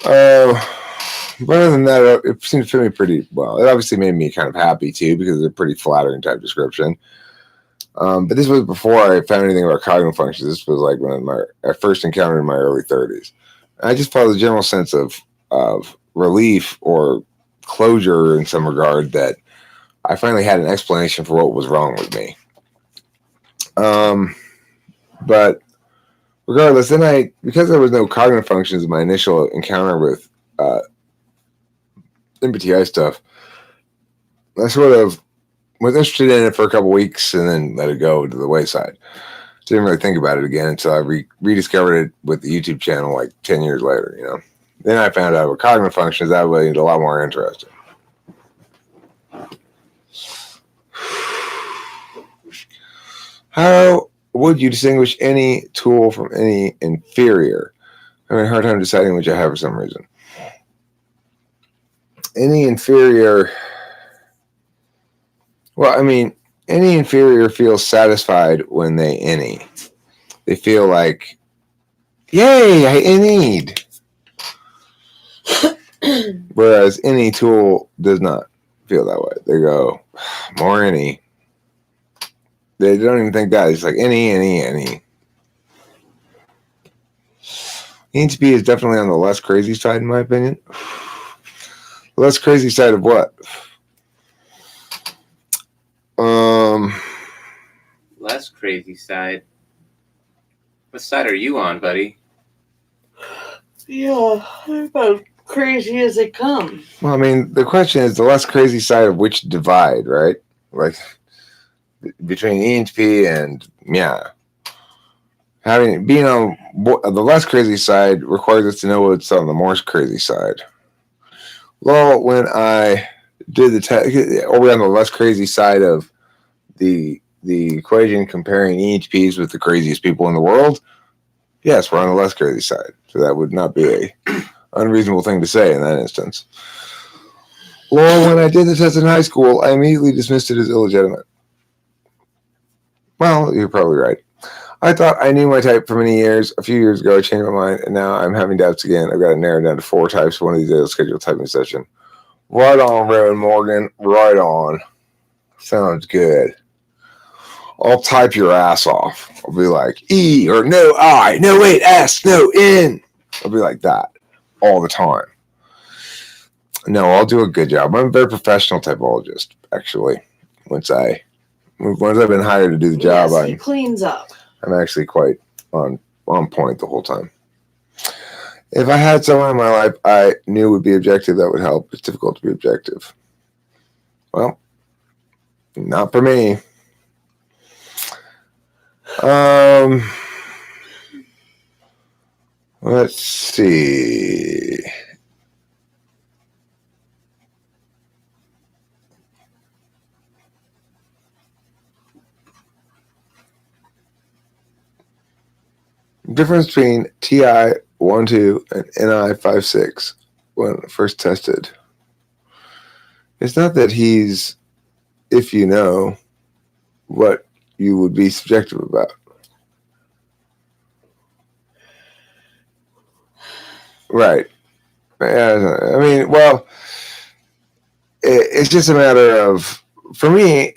But other than that, it seemed to fit me pretty well. It obviously made me kind of happy too, because it's a pretty flattering type description. But this was before I found anything about cognitive functions. This was like when I first encountered in my early 30s. I just felt a general sense of relief or closure in some regard that I finally had an explanation for what was wrong with me. But regardless, then because there was no cognitive functions in my initial encounter with MBTI stuff, I sort of was interested in it for a couple weeks and then let it go to the wayside. Didn't really think about it again until I rediscovered it with the YouTube channel like 10 years later, you know. Then I found out what cognitive functions, that way it's a lot more interesting. How would you distinguish any tool from any inferior? I'm having a hard time deciding which I have for some reason. Any inferior... Well, I mean, any inferior feels satisfied when they any. They feel like, yay, I innied. Whereas any tool does not. feel that way. They go, more any. They don't even think that. It's like any. ENTP is definitely on the less crazy side, in my opinion. The less crazy side of what? Less crazy side. What side are you on, buddy? Yeah, about crazy as they come. Well, I mean, the question is the less crazy side of which divide, right? Like between ENTP and being on the less crazy side requires us to know what's on the more crazy side. Well, when I did the test, are we on the less crazy side of the equation comparing EHPs with the craziest people in the world? Yes, we're on the less crazy side. So that would not be a unreasonable thing to say in that instance. Well, when I did the test in high school, I immediately dismissed it as illegitimate. Well, you're probably right. I thought I knew my type for many years. A few years ago, I changed my mind, and now I'm having doubts again. I've got it narrowed down to 4 types. One of these days, I'll schedule a typing session. Right on, Reverend Morgan. Right on. Sounds good. I'll type your ass off. I'll be like, E, or no, I, no, wait, S, no, N. I'll be like that all the time. No, I'll do a good job. I'm a very professional typologist, actually. Once I've been hired to do the job, Yes, he cleans up. I'm actually quite on point the whole time. If I had someone in my life I knew would be objective, that would help. It's difficult to be objective. Well, not for me. Let's see. Difference between TI 12 and NI 56 when first tested. It's not that he's, if you know, what you would be subjective about. Right. I mean, well, it's just a matter of, for me,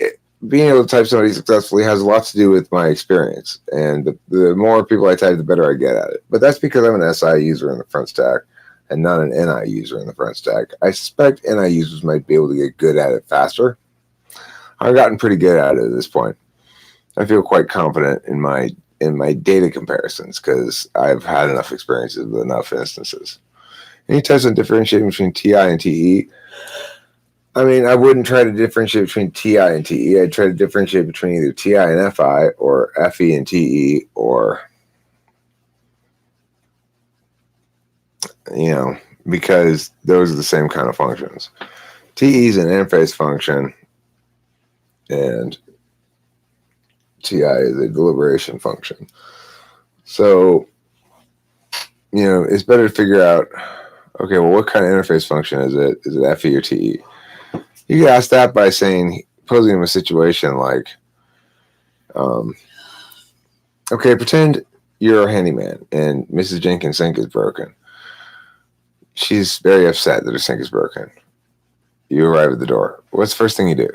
being able to type somebody successfully has a lot to do with my experience. And the more people I type, the better I get at it. But that's because I'm an SI user in the front stack and not an NI user in the front stack. I suspect NI users might be able to get good at it faster. I've gotten pretty good at it at this point. I feel quite confident in my data comparisons because I've had enough experiences with enough instances. Any tests on differentiating between TI and TE? I mean, I wouldn't try to differentiate between TI and TE. I'd try to differentiate between either TI and FI or FE and TE or, because those are the same kind of functions. TE is an interface function and TI is a deliberation function. So, it's better to figure out, okay, well, what kind of interface function is it? Is it FE or TE? You can ask that by posing him a situation like, okay, pretend you're a handyman and Mrs. Jenkins' sink is broken. She's very upset that her sink is broken. You arrive at the door. What's the first thing you do?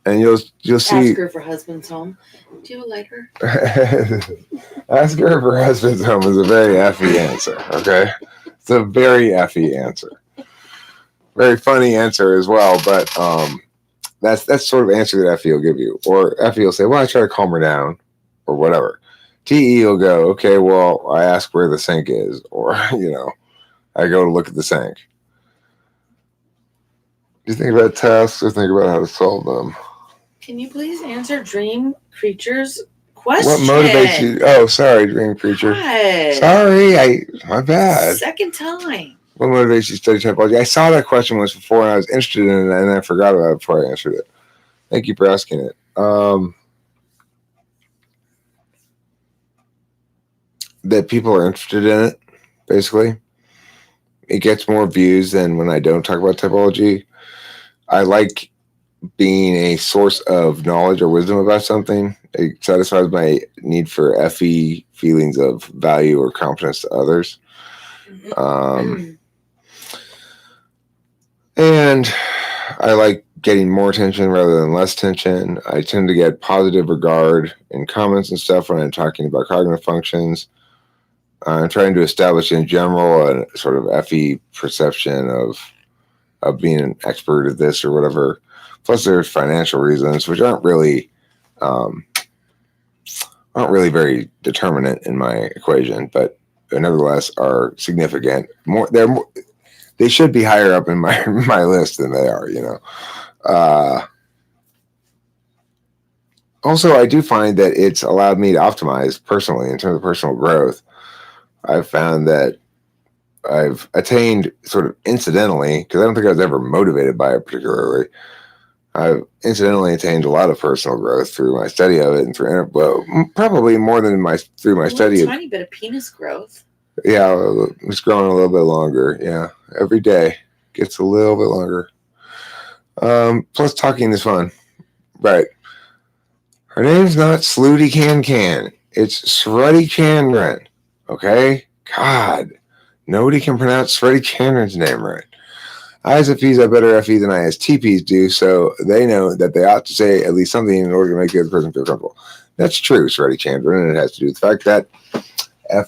And you'll see. Ask her if her husband's home. Do you like her? Ask her if her husband's home is a very FE answer. Okay, it's a very FE answer. Very funny answer as well, but that's sort of answer that FE will give you. Or FE will say, well, I try to calm her down, or whatever. TE will go, okay, well, I ask where the sink is, or, I go to look at the sink. Do you think about tasks or think about how to solve them? Can you please answer Dream Creature's question? What motivates you? Oh, sorry, Dream Creature. What? Sorry, my bad. Second time. What motivates you to study typology? I saw that question once before and I was interested in it and I forgot about it before I answered it. Thank you for asking it. That people are interested in it, basically. It gets more views than when I don't talk about typology. I like being a source of knowledge or wisdom about something. It satisfies my need for FE feelings of value or confidence to others. And I like getting more attention rather than less attention. I tend to get positive regard in comments and stuff when I'm talking about cognitive functions. I'm trying to establish in general a sort of FE perception of being an expert at this or whatever. Plus, there's financial reasons, which aren't really very determinant in my equation, but nevertheless are significant. They should be higher up in my list than they are. Also, I do find that it's allowed me to optimize personally in terms of personal growth. I've found that I've attained sort of incidentally, because I don't think I was ever motivated by it particularly. I've incidentally attained a lot of personal growth through my study of it, and probably more than through my study. A tiny bit of penis growth. Yeah, it's growing a little bit longer. Yeah, every day gets a little bit longer. Plus, talking is fun, right? Her name's not Slooty Can. It's Sruddy Chandran. Okay, God, nobody can pronounce Sruddy Chandran's name right. ISFPs have better FE than ISTPs do, so they know that they ought to say at least something in order to make the other person feel comfortable. That's true, Sruddy Chandran, and it has to do with the fact that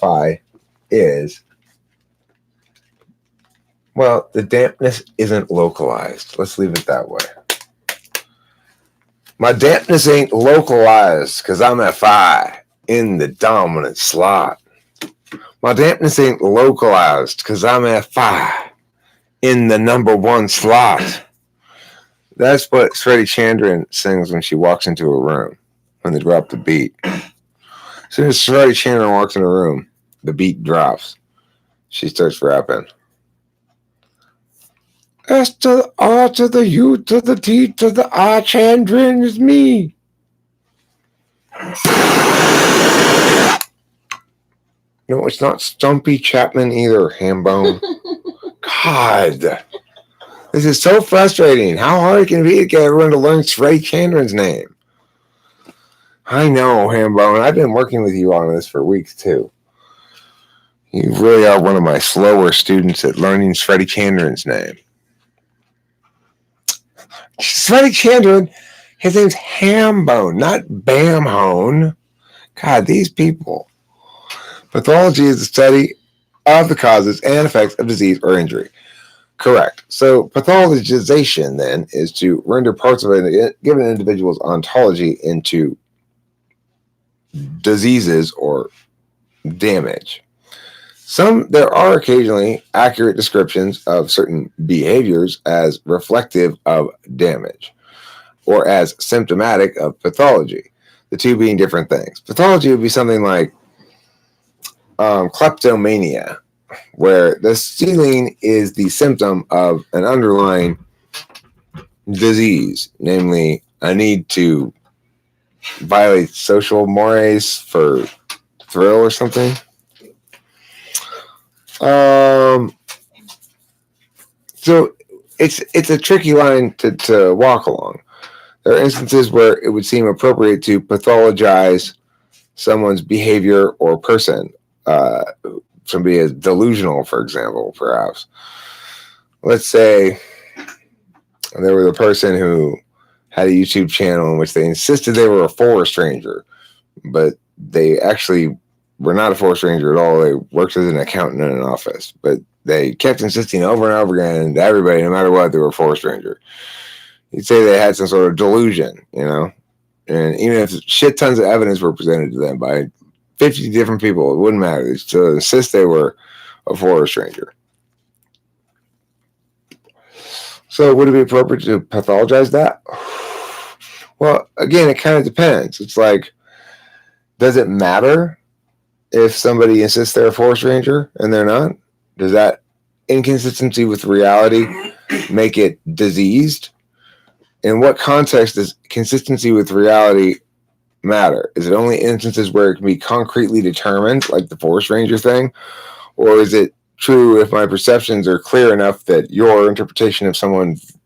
FI is, well, the dampness isn't localized. Let's leave it that way. My dampness ain't localized because I'm FI in the dominant slot. My dampness ain't localized because I'm FI in the number one slot. That's what Sruddy Chandran sings when she walks into a room, when they drop the beat. As soon as Sruddy Chandran walks in a room, the beat drops. She starts rapping. S to the R to the U to the T to the R, Chandran is me. No, it's not Stumpy Chapman either, Hambone. God. This is so frustrating. How hard can it be to get everyone to learn Sruddy Chandran's name? I know, Hambone. I've been working with you on this for weeks, too. You really are one of my slower students at learning Sruddy Chandran's name. Sruddy Chandran, his name's Hambone, not Bamhone. God, these people. Pathology is the study of the causes and effects of disease or injury. Correct. So pathologization, then, is to render parts of a given individual's ontology into diseases or damage. There are occasionally accurate descriptions of certain behaviors as reflective of damage or as symptomatic of pathology, the two being different things. Pathology would be something like kleptomania, where the stealing is the symptom of an underlying disease, namely a need to violate social mores for thrill or something. So it's a tricky line to walk along. There are instances where it would seem appropriate to pathologize someone's behavior or person. Somebody is delusional, for example, perhaps. Let's say there was a person who had a YouTube channel in which they insisted they were a forest ranger, but they actually were not a forest ranger at all. They worked as an accountant in an office, but they kept insisting over and over again to everybody, no matter what, they were a forest ranger. You'd say they had some sort of delusion, and even if shit tons of evidence were presented to them by 50 different people, it wouldn't matter. They still insist they were a forest ranger. So would it be appropriate to pathologize that? Well, again, it kind of depends. It's like, does it matter if somebody insists they're a forest ranger and they're not? Does that inconsistency with reality make it diseased? In what context does consistency with reality matter? Is it only instances where it can be concretely determined, like the forest ranger thing? Or is it true if my perceptions are clear enough that your interpretation of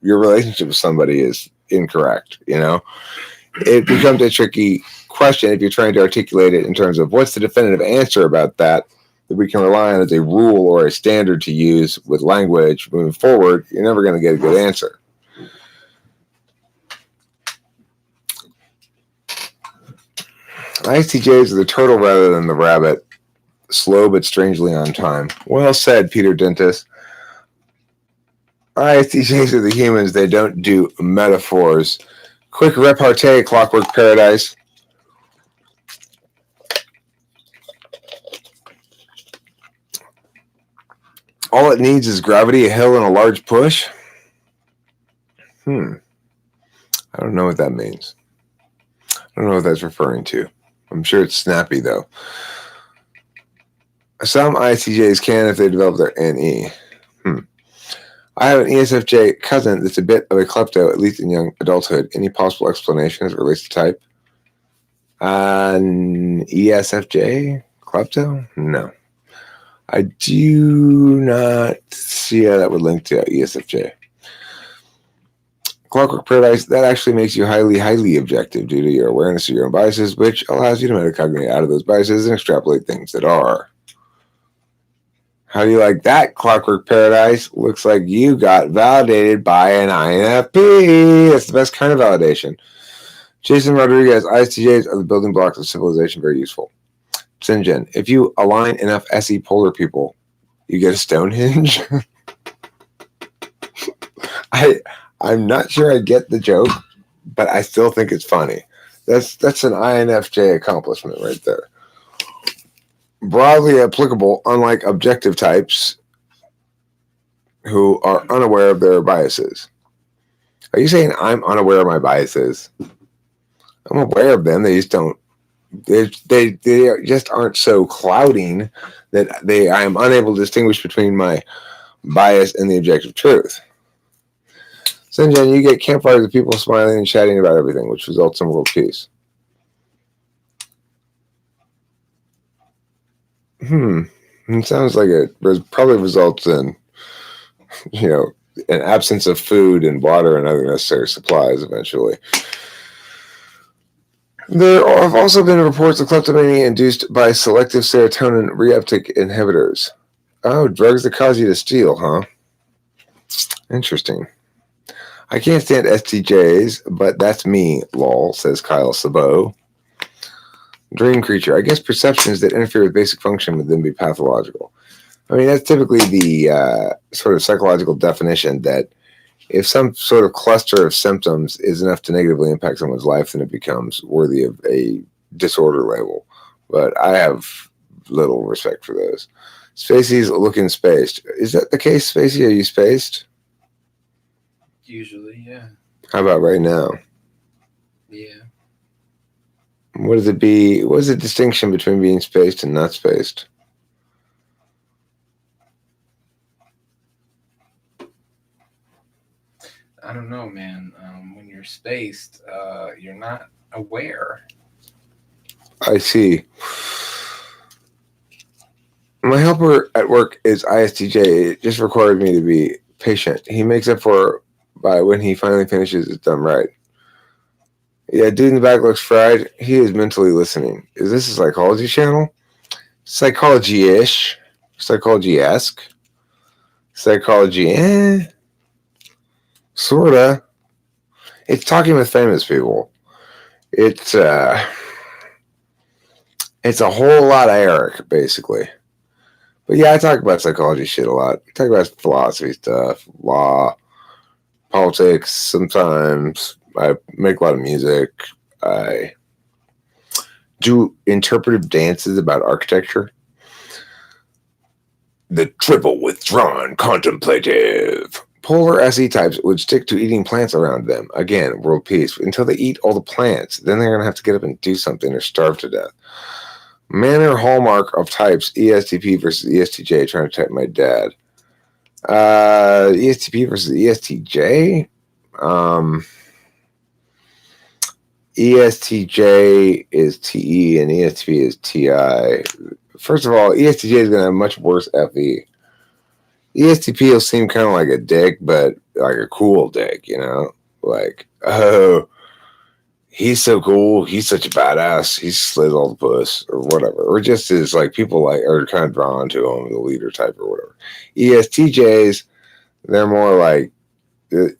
your relationship with somebody is incorrect? It becomes a tricky question if you're trying to articulate it in terms of what's the definitive answer about that we can rely on as a rule or a standard to use with language moving forward. You're never going to get a good answer. ISTJs are the turtle rather than the rabbit. Slow but strangely on time. Well said, Peter Dentis. ISTJs are the humans. They don't do metaphors. Quick repartee, Clockwork Paradise. All it needs is gravity, a hill, and a large push. I don't know what that means. I don't know what that's referring to. I'm sure it's snappy, though. Some ISTJs can if they develop their NE. I have an ESFJ cousin that's a bit of a klepto, at least in young adulthood. Any possible explanation as it relates to type? An ESFJ klepto? No. I do not see how that would link to ESFJ. Clockwork Paradise, that actually makes you highly, highly objective due to your awareness of your own biases, which allows you to metacognate out of those biases and extrapolate things that are. How do you like that, Clockwork Paradise? Looks like you got validated by an INFP. That's the best kind of validation. Jason Rodriguez, ISTJs are the building blocks of civilization, very useful. Sinjin, if you align enough SE polar people, you get a Stonehenge. I'm not sure I get the joke, but I still think it's funny. That's an INFJ accomplishment right there. Broadly applicable, unlike objective types who are unaware of their biases. Are you saying I'm unaware of my biases? I'm aware of them. They just don't. They just aren't so clouding that I am unable to distinguish between my bias and the objective truth. Sinjan, you get campfires of people smiling and chatting about everything, which results in world peace. It sounds like it probably results in, an absence of food and water and other necessary supplies eventually. There have also been reports of kleptomania induced by selective serotonin reuptake inhibitors. Oh, drugs that cause you to steal, huh? Interesting. I can't stand STJs, but that's me, lol, says Kyle Sabot. Dream creature. I guess perceptions that interfere with basic function would then be pathological. I mean, that's typically the sort of psychological definition that if some sort of cluster of symptoms is enough to negatively impact someone's life, then it becomes worthy of a disorder label. But I have little respect for those. Spacey's looking spaced. Is that the case, Spacey? Are you spaced? Usually, yeah. How about right now? Yeah. What is the distinction between being spaced and not spaced? I don't know, man. When you're spaced, you're not aware. I see. My helper at work is ISTJ. It just required me to be patient. He makes up for by when he finally finishes, it's done right. Yeah, dude in the back looks fried. He is mentally listening. Is this a psychology channel? Psychology-ish. Psychology-esque. Psychology, sorta. It's talking with famous people. It's a whole lot of Eric, basically. But yeah, I talk about psychology shit a lot. I talk about philosophy stuff, law, politics, sometimes. I make a lot of music. I do interpretive dances about architecture. The triple withdrawn contemplative. Polar SE types would stick to eating plants around them. Again, world peace. Until they eat all the plants. Then they're going to have to get up and do something or starve to death. Manner hallmark of types, ESTP versus ESTJ. Trying to type my dad. ESTP versus ESTJ. ESTJ is TE and ESTP is TI. First of all, ESTJ is going to have much worse FE. ESTP will seem kind of like a dick, but like a cool dick, Like, oh, he's so cool. He's such a badass. He slid all the puss or whatever. Or just is like people are kind of drawn to him, the leader type or whatever. ESTJs, they're more like,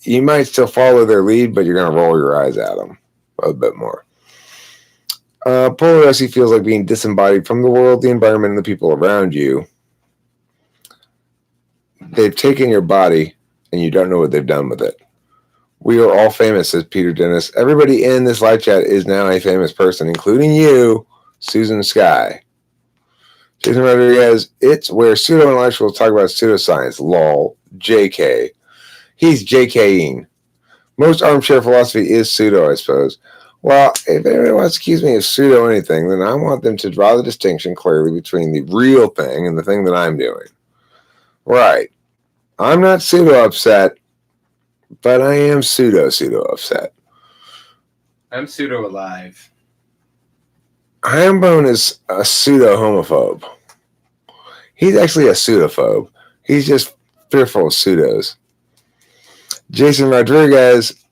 you might still follow their lead, but you're going to roll your eyes at them a bit more. Polarosi feels like being disembodied from the world, the environment, and the people around you. They've taken your body, and you don't know what they've done with it. We are all famous, says Peter Dennis. Everybody in this live chat is now a famous person, including you, Susan Sky. Jason Rodriguez, it's where pseudo-intellectuals talk about pseudoscience. Lol. JK. He's JKing. Most armchair philosophy is pseudo, I suppose. Well, if anybody wants to accuse me of pseudo anything, then I want them to draw the distinction clearly between the real thing and the thing that I'm doing. Right. I'm not pseudo upset, but I am pseudo upset. I'm pseudo alive. Hambone is a pseudo homophobe. He's actually a pseudophobe. He's just fearful of pseudos. Jason Rodriguez,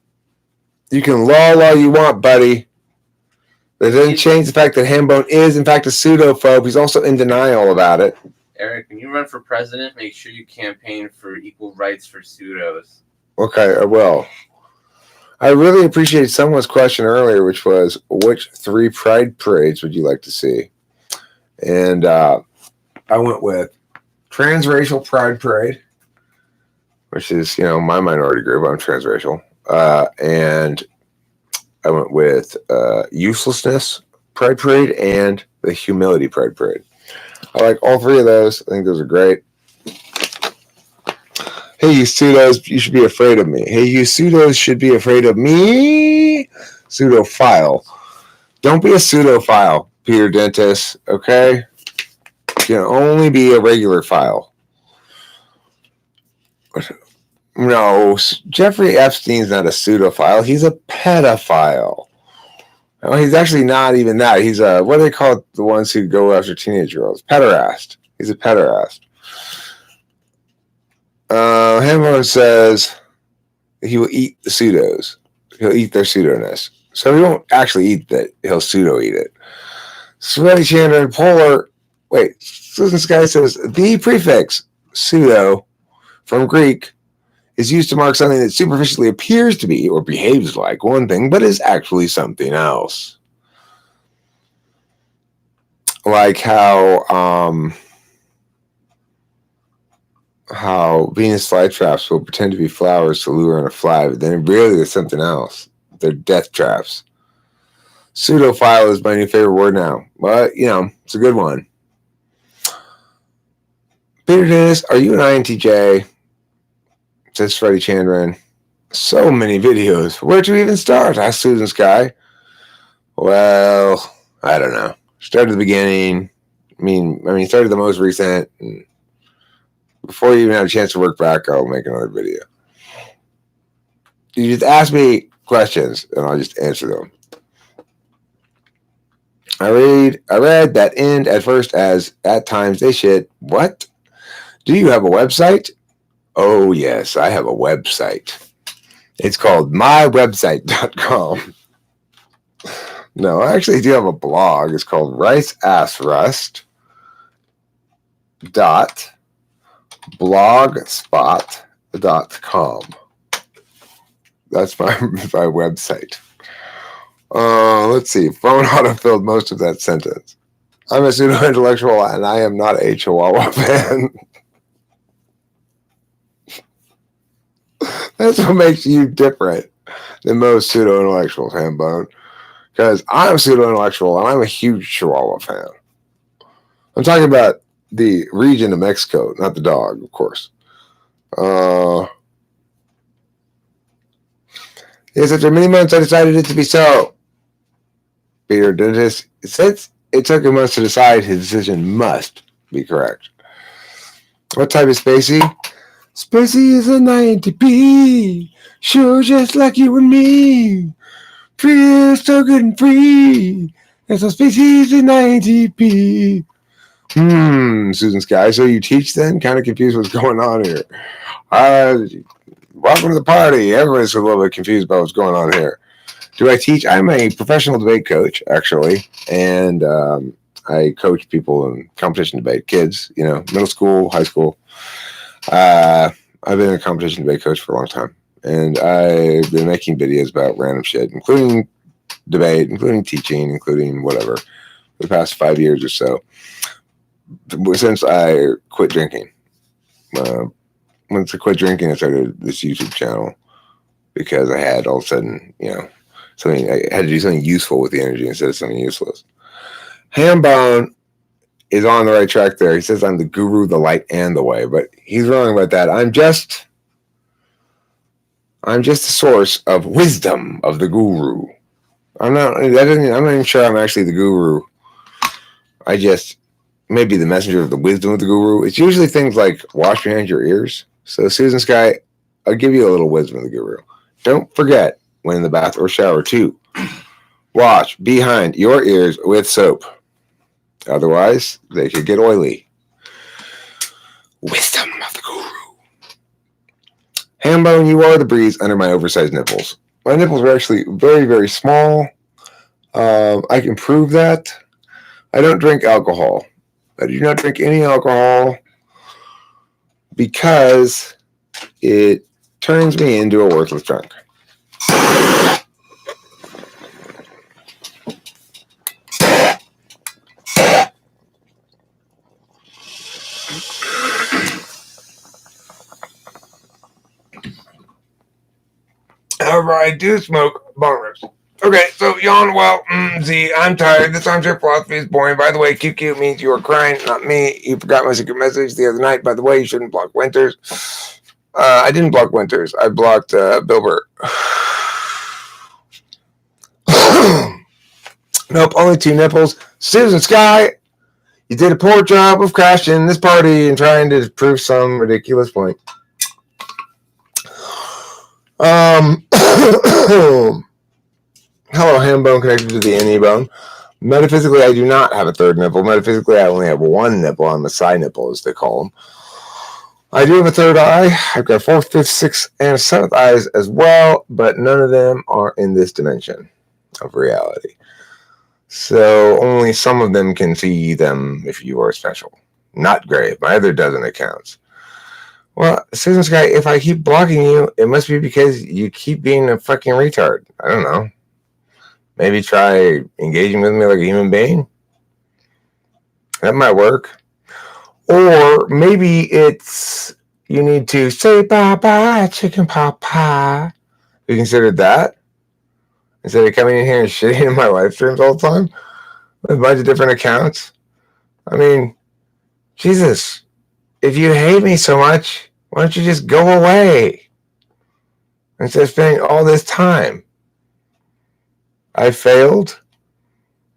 you can law you want, buddy. That doesn't change the fact that Hambone is, in fact, a pseudophobe. He's also in denial about it. Eric, when you run for president, make sure you campaign for equal rights for pseudos. Okay, I will. I really appreciate someone's question earlier, which was, which 3 pride parades would you like to see? And I went with transracial pride parade, which is, my minority group. I'm transracial. And I went with uselessness pride parade and the humility pride parade. I like all 3 of those. I think those are great. Hey, you pseudos, you should be afraid of me. Hey, you pseudos should be afraid of me. Pseudophile. Don't be a pseudophile, Peter Dentis, okay? You can only be a regular file. No, Jeffrey Epstein's not a pseudophile. He's a pedophile. No, he's actually not even that. He's a, what do they call it, the ones who go after teenage girls? Pederast. He's a pederast. Hambone says he will eat the pseudos. He'll eat their pseudoness. So he won't actually eat that. He'll pseudo eat it. Sweaty Chandra and Polar. Wait, Susan Sky says the prefix pseudo from Greek is used to mark something that superficially appears to be or behaves like one thing, but is actually something else. Like how Venus flytraps will pretend to be flowers to lure on a fly, but then really there's something else. They're death traps. Pseudophile is my new favorite word now. But, it's a good one. Peter Dennis, are you an INTJ? Says Freddie Chandran. So many videos. Where to even start? Asked Susan Sky. Well, I don't know. Start at the beginning. I mean, start at the most recent. And before you even have a chance to work back, I'll make another video. You just ask me questions, and I'll just answer them. I read that end at first as at times they shit. What? Do you have a website? Oh, yes, I have a website. It's called mywebsite.com. No, I actually do have a blog. It's called riceassrust.blogspot.com. That's my website. Let's see. Phone auto-filled most of that sentence. I'm a pseudo-intellectual, and I am not a Chihuahua fan. That's what makes you different than most pseudo-intellectuals, Hambone. Because I'm pseudo-intellectual, and I'm a huge Chihuahua fan. I'm talking about the region of Mexico, not the dog, of course. Yes, after many months, I decided it to be so. Peter Dentis, since it took him months to decide, his decision must be correct. What type is Spacey? Spacey is an INTP. Sure, just like you and me. Free, so good and free. And so Spacey is an INTP. Susan Sky. So you teach then? Kind of confused what's going on here. Welcome to the party. Everybody's a little bit confused about what's going on here. Do I teach? I'm a professional debate coach, actually. And I coach people in competition debate. Kids, middle school, high school. I've been a competition debate coach for a long time. And I've been making videos about random shit, including debate, including teaching, including whatever, for the past 5 years or so, since I quit drinking. Once I quit drinking, I started this YouTube channel because I had all of a sudden, something. I had to do something useful with the energy instead of something useless. Hambone is on the right track there. He says I'm the guru, the light, and the way, but he's wrong about that. I'm just the source of wisdom of the guru. I'm not even sure I'm actually the guru. I just may be the messenger of the wisdom of the guru. It's usually things like wash behind your ears. So Susan Sky, I'll give you a little wisdom of the guru. Don't forget when in the bath or shower to wash behind your ears with soap. Otherwise, they could get oily. Wisdom of the guru. Hambone, you are the breeze under my oversized nipples. My nipples are actually very, very small. I can prove that. I don't drink alcohol. I do not drink any alcohol because it turns me into a worthless drunk. However, I do smoke bongers. Okay, so yawn, well, Z, I'm tired. This armchair philosophy is boring. By the way, QQ means you are crying, not me. You forgot my secret message the other night. By the way, you shouldn't block Winters. I didn't block Winters. I blocked Bilbert. Nope, only 2 nipples. Susan Sky, you did a poor job of crashing this party and trying to prove some ridiculous point. Hello, Hambone connected to the NE bone. Metaphysically, I do not have a third nipple. Metaphysically, I only have 1 nipple. I'm a side nipple, as they call them. I do have a third eye. I've got 4th, 5th, 6th, and 7th eyes as well, but none of them are in this dimension of reality. So only some of them can see them if you are special. Not great. My other dozen accounts. Well, Susan Sky, if I keep blocking you, it must be because you keep being a fucking retard. I don't know. Maybe try engaging with me like a human being. That might work. Or maybe it's you need to say bye-bye, chicken pot pie. You considered that? Instead of coming in here and shitting in my live streams all the time? With a bunch of different accounts? I mean, Jesus. If you hate me so much, why don't you just go away? Instead of spending all this time. I failed.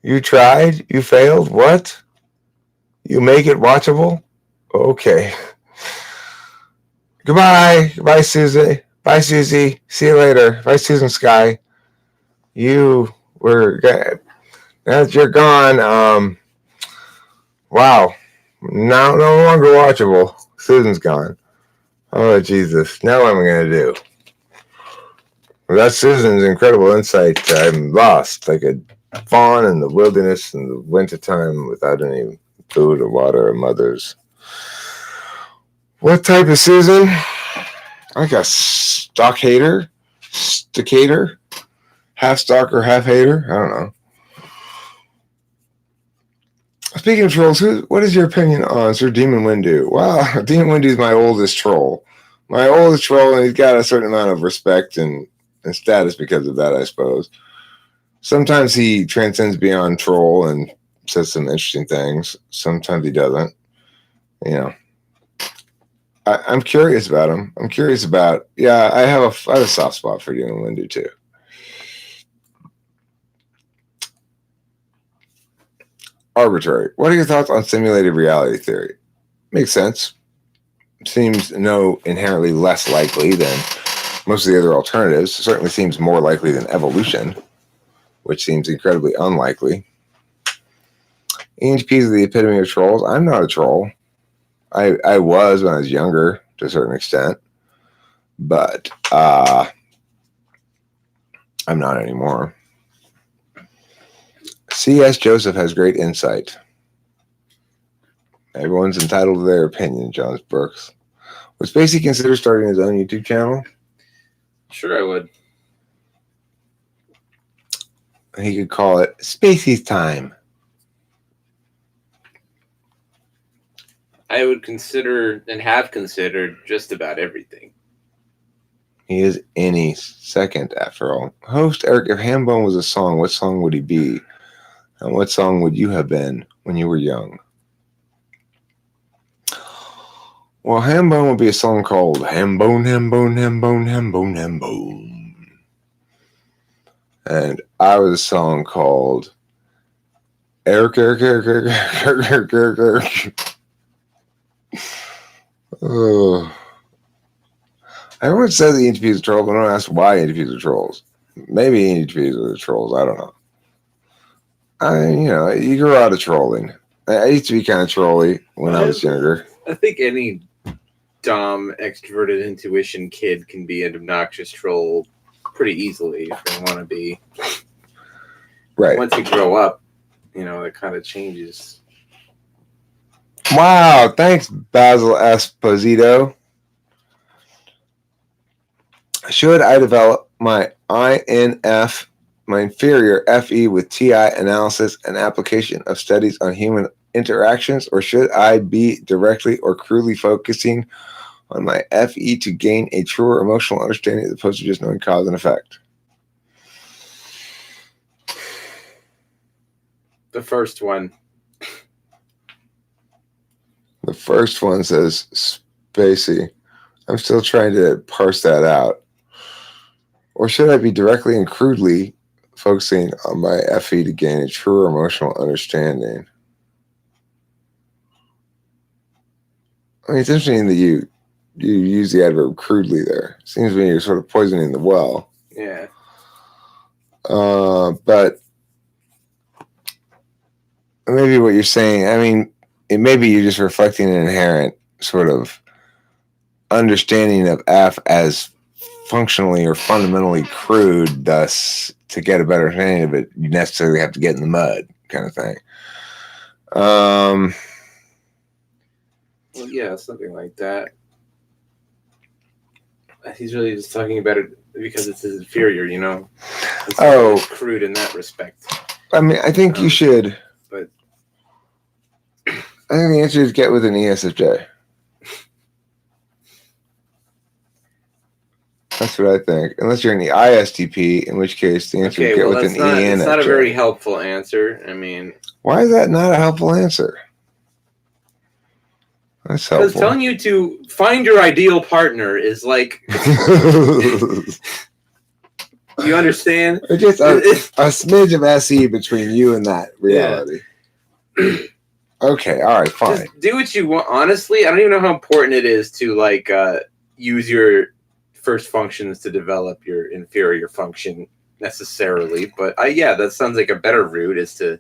You tried. You failed. What? You make it watchable? Okay. Goodbye. Bye, Susie. Bye, Susie. See you later. Bye, Susan Sky. You were good. Now that you're gone, wow. Now no longer watchable. Susan's gone. Oh, Jesus. Now what am I going to do? Well, that's Susan's incredible insight. I'm lost like a fawn in the wilderness in the wintertime without any food or water or mothers. What type is Susan? Like a stockater? Staccator? Half stalker, half hater? I don't know. Speaking of trolls, what is your opinion on Sir Demon Windu? Wow, Demon Windu is my oldest troll. My oldest troll, and he's got a certain amount of respect and status because of that, I suppose. Sometimes he transcends beyond troll and says some interesting things. Sometimes he doesn't. You know, I'm curious about him. I'm curious about. Yeah, I have a soft spot for Demon Windu too. Arbitrary. What are your thoughts on simulated reality theory? Makes sense. Seems no inherently less likely than most of the other alternatives. Certainly seems more likely than evolution, which seems incredibly unlikely. ENGP is the epitome of trolls. I'm not a troll. I was when I was younger to a certain extent, but I'm not anymore. C.S. Joseph has great insight. Everyone's entitled to their opinion, John Brooks. Would Spacey consider starting his own YouTube channel? Sure, I would. He could call it Spacey's Time. I would consider and have considered just about everything. He is any second, after all. Host Eric, if Hambone was a song, what song would he be? And what song would you have been when you were young? Well, Hambone would be a song called Hambone, Hambone, Hambone, Hambone, Hambone. And I was a song called Eric, Eric, Eric, Eric, Eric, Eric, Eric, Eric. Everyone says the interviews are trolls, but I don't ask why interviews are trolls. Maybe interviews are trolls. I don't know. You grow out of trolling. I used to be kind of trolly when I was younger. I think any dumb, extroverted intuition kid can be an obnoxious troll pretty easily if they want to be. Right. Once you grow up, it kind of changes. Wow. Thanks, Basil Esposito. Should I develop my INF, my inferior FE with TI analysis and application of studies on human interactions, or should I be directly or crudely focusing on my FE to gain a truer emotional understanding as opposed to just knowing cause and effect? The first one. The first one says Spacey. I'm still trying to parse that out. Or should I be directly and crudely focusing on my FE to gain a truer emotional understanding? I mean, it's interesting that you use the adverb crudely there. Seems to me you're sort of poisoning the well. Yeah. But maybe what you're saying, I mean, it may be you're just reflecting an inherent sort of understanding of F as functionally or fundamentally crude, thus to get a better understanding of it, you necessarily have to get in the mud, kind of thing. Well, yeah, something like that. He's really just talking about it because it's his inferior, It's crude in that respect. I mean, I think you should. But I think the answer is get with an ESFJ. That's what I think. Unless you're in the ISTP, in which case the answer is get with an ENFJ. It's not a very helpful answer. I mean, why is that not a helpful answer? That's helpful. Because telling you to find your ideal partner is like, you understand? Just a smidge of SE between you and that reality. Yeah. Okay, all right, fine. Just do what you want. Honestly, I don't even know how important it is to use your first functions to develop your inferior function necessarily. But that sounds like a better route is to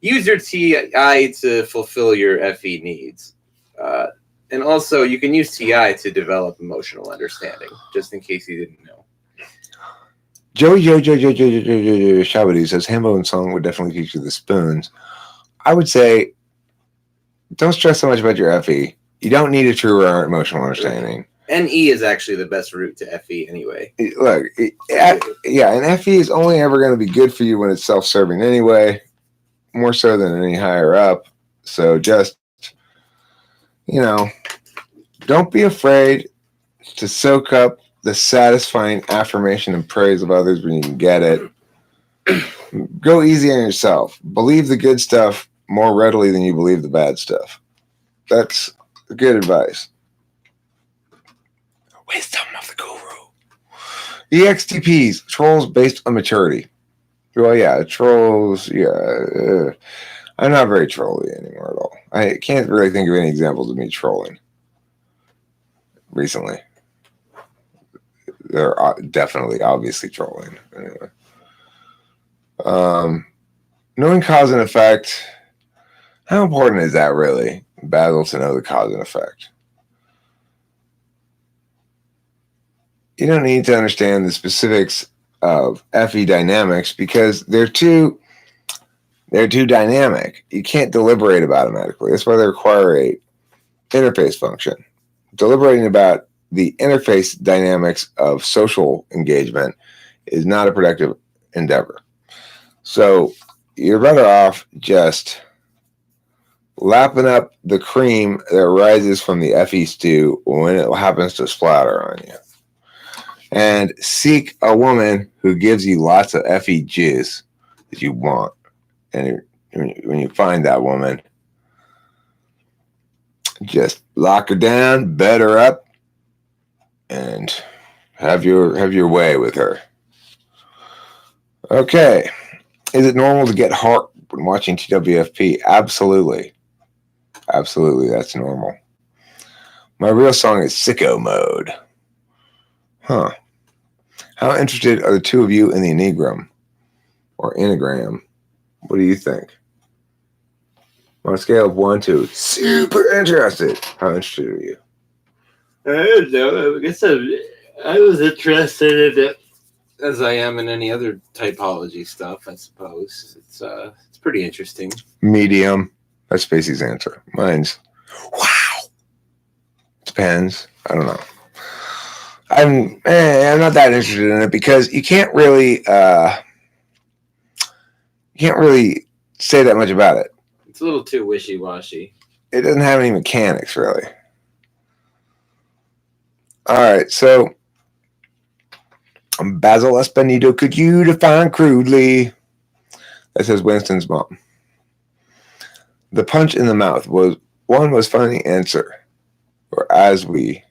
use your TI to fulfill your FE needs. And also, you can use TI to develop emotional understanding, just in case you didn't know. Joey Shabadi says Hambone song would definitely feature the spoons. I would say, don't stress so much about your FE. You don't need a true emotional understanding. NE is actually the best route to FE anyway. Look, and FE is only ever going to be good for you when it's self-serving anyway, more so than any higher up. So just, don't be afraid to soak up the satisfying affirmation and praise of others when you can get it. Go easy on yourself. Believe the good stuff more readily than you believe the bad stuff. That's good advice. Wisdom of the guru. EXTPs, trolls based on maturity. Well, yeah, trolls, I'm not very trolly anymore at all. I can't really think of any examples of me trolling recently. They're definitely, obviously trolling. Anyway. Knowing cause and effect, how important is that really, Basil, to know the cause and effect? You don't need to understand the specifics of FE dynamics because they're too dynamic. You can't deliberate about them adequately. That's why they require a interface function. Deliberating about the interface dynamics of social engagement is not a productive endeavor. So you're better off just lapping up the cream that rises from the Effie stew when it happens to splatter on you. And seek a woman who gives you lots of Effie juice that you want. And when you find that woman, just lock her down, bed her up, and have your way with her. Okay. Is it normal to get heart when watching TWFP? Absolutely. Absolutely, that's normal. My real song is Sicko Mode. Huh. How interested are the two of you in the Enneagram or Enneagram? What do you think? On a scale of 1 to super interested, how interested are you? I don't know. I guess I was interested in it as I am in any other typology stuff. I suppose it's pretty interesting. Medium. That's Spacey's answer. Mine's wow. Depends. I don't know. I'm not that interested in it because you can't really say that much about it. It's a little too wishy-washy. It doesn't have any mechanics really. All right, so Basil Espinito, could you define crudely? That says Winston's mom. The punch in the mouth was funny answer, or as we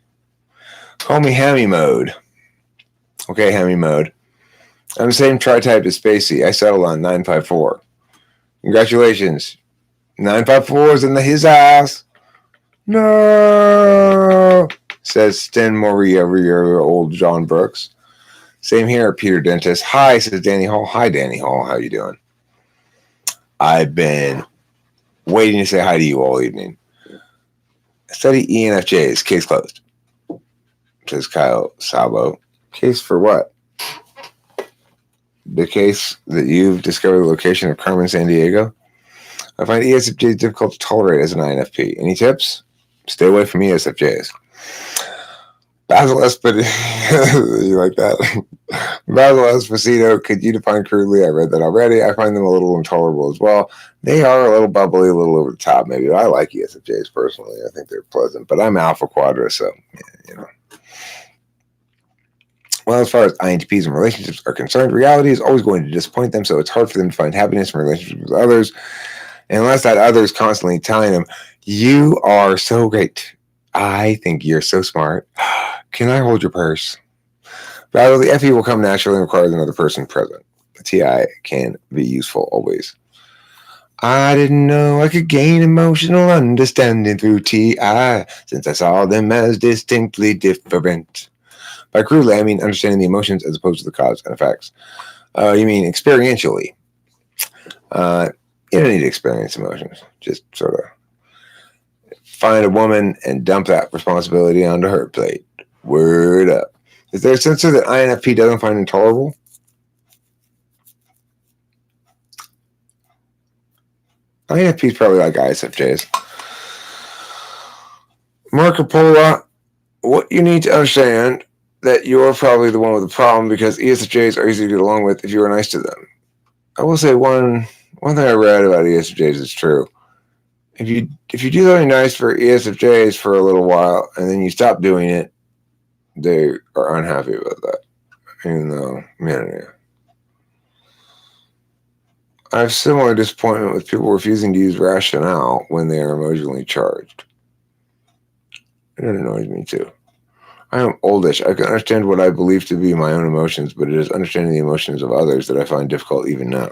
call me Hammy Mode. Okay, Hammy Mode. I'm the same tri-type as Spacey. I settled on 954. Congratulations. 954's in his ass. No, says Sten Maury every year, old John Brooks. Same here, Peter Dentist. Hi, says Danny Hall. Hi, Danny Hall. How you doing? I've been waiting to say hi to you all evening. Study ENFJs. Case closed. Says Kyle Salvo. Case for what? The case that you've discovered the location of Carmen Sandiego? I find ESFJs difficult to tolerate as an INFP. Any tips? Stay away from ESFJs. Basil Esposito, you like that? Basil Esposito, could you define crudely? I read that already. I find them a little intolerable as well. They are a little bubbly, a little over the top, maybe. I like ESFJs personally. I think they're pleasant, but I'm Alpha Quadra, so, you know. Well, as far as INTPs and relationships are concerned, reality is always going to disappoint them, so it's hard for them to find happiness in relationships with others. And unless that other is constantly telling them, you are so great. I think you're so smart. Can I hold your purse? Rather, the FE will come naturally and require another person present. The TI can be useful always. I didn't know I could gain emotional understanding through TI since I saw them as distinctly different. By crudely, I mean understanding the emotions as opposed to the cause and effects. You mean experientially. You don't need to experience emotions. Just sort of find a woman and dump that responsibility onto her plate. Word up. Is there a sensor that INFP doesn't find intolerable? INFP is probably like ISFJs. Marco Polo, what you need to understand that you're probably the one with the problem because ESFJs are easy to get along with if you are nice to them. I will say one thing I read about ESFJs is true. If you do something nice for ESFJs for a little while and then you stop doing it, they are unhappy about that. Even though, yeah. I have similar disappointment with people refusing to use rationale when they are emotionally charged. It annoys me too. I am oldish. I can understand what I believe to be my own emotions, but it is understanding the emotions of others that I find difficult even now.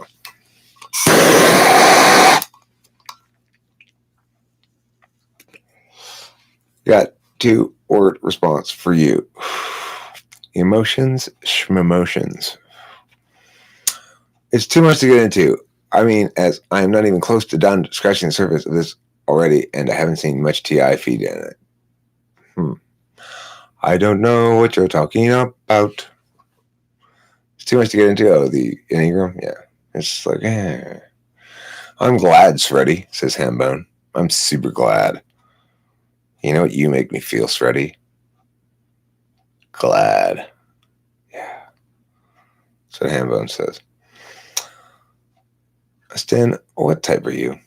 Got 2-word response for you. Emotions, schmemotions. It's too much to get into. I mean, as I am not even close to done scratching the surface of this already, and I haven't seen much TI feed in it. I don't know what you're talking about. It's too much to get into. Oh, the Enneagram? Yeah. It's like, I'm glad, Sreddy, says Hambone. I'm super glad. You know what you make me feel, Sreddy? Glad. Yeah. That's what Hambone says. Stan, what type are you?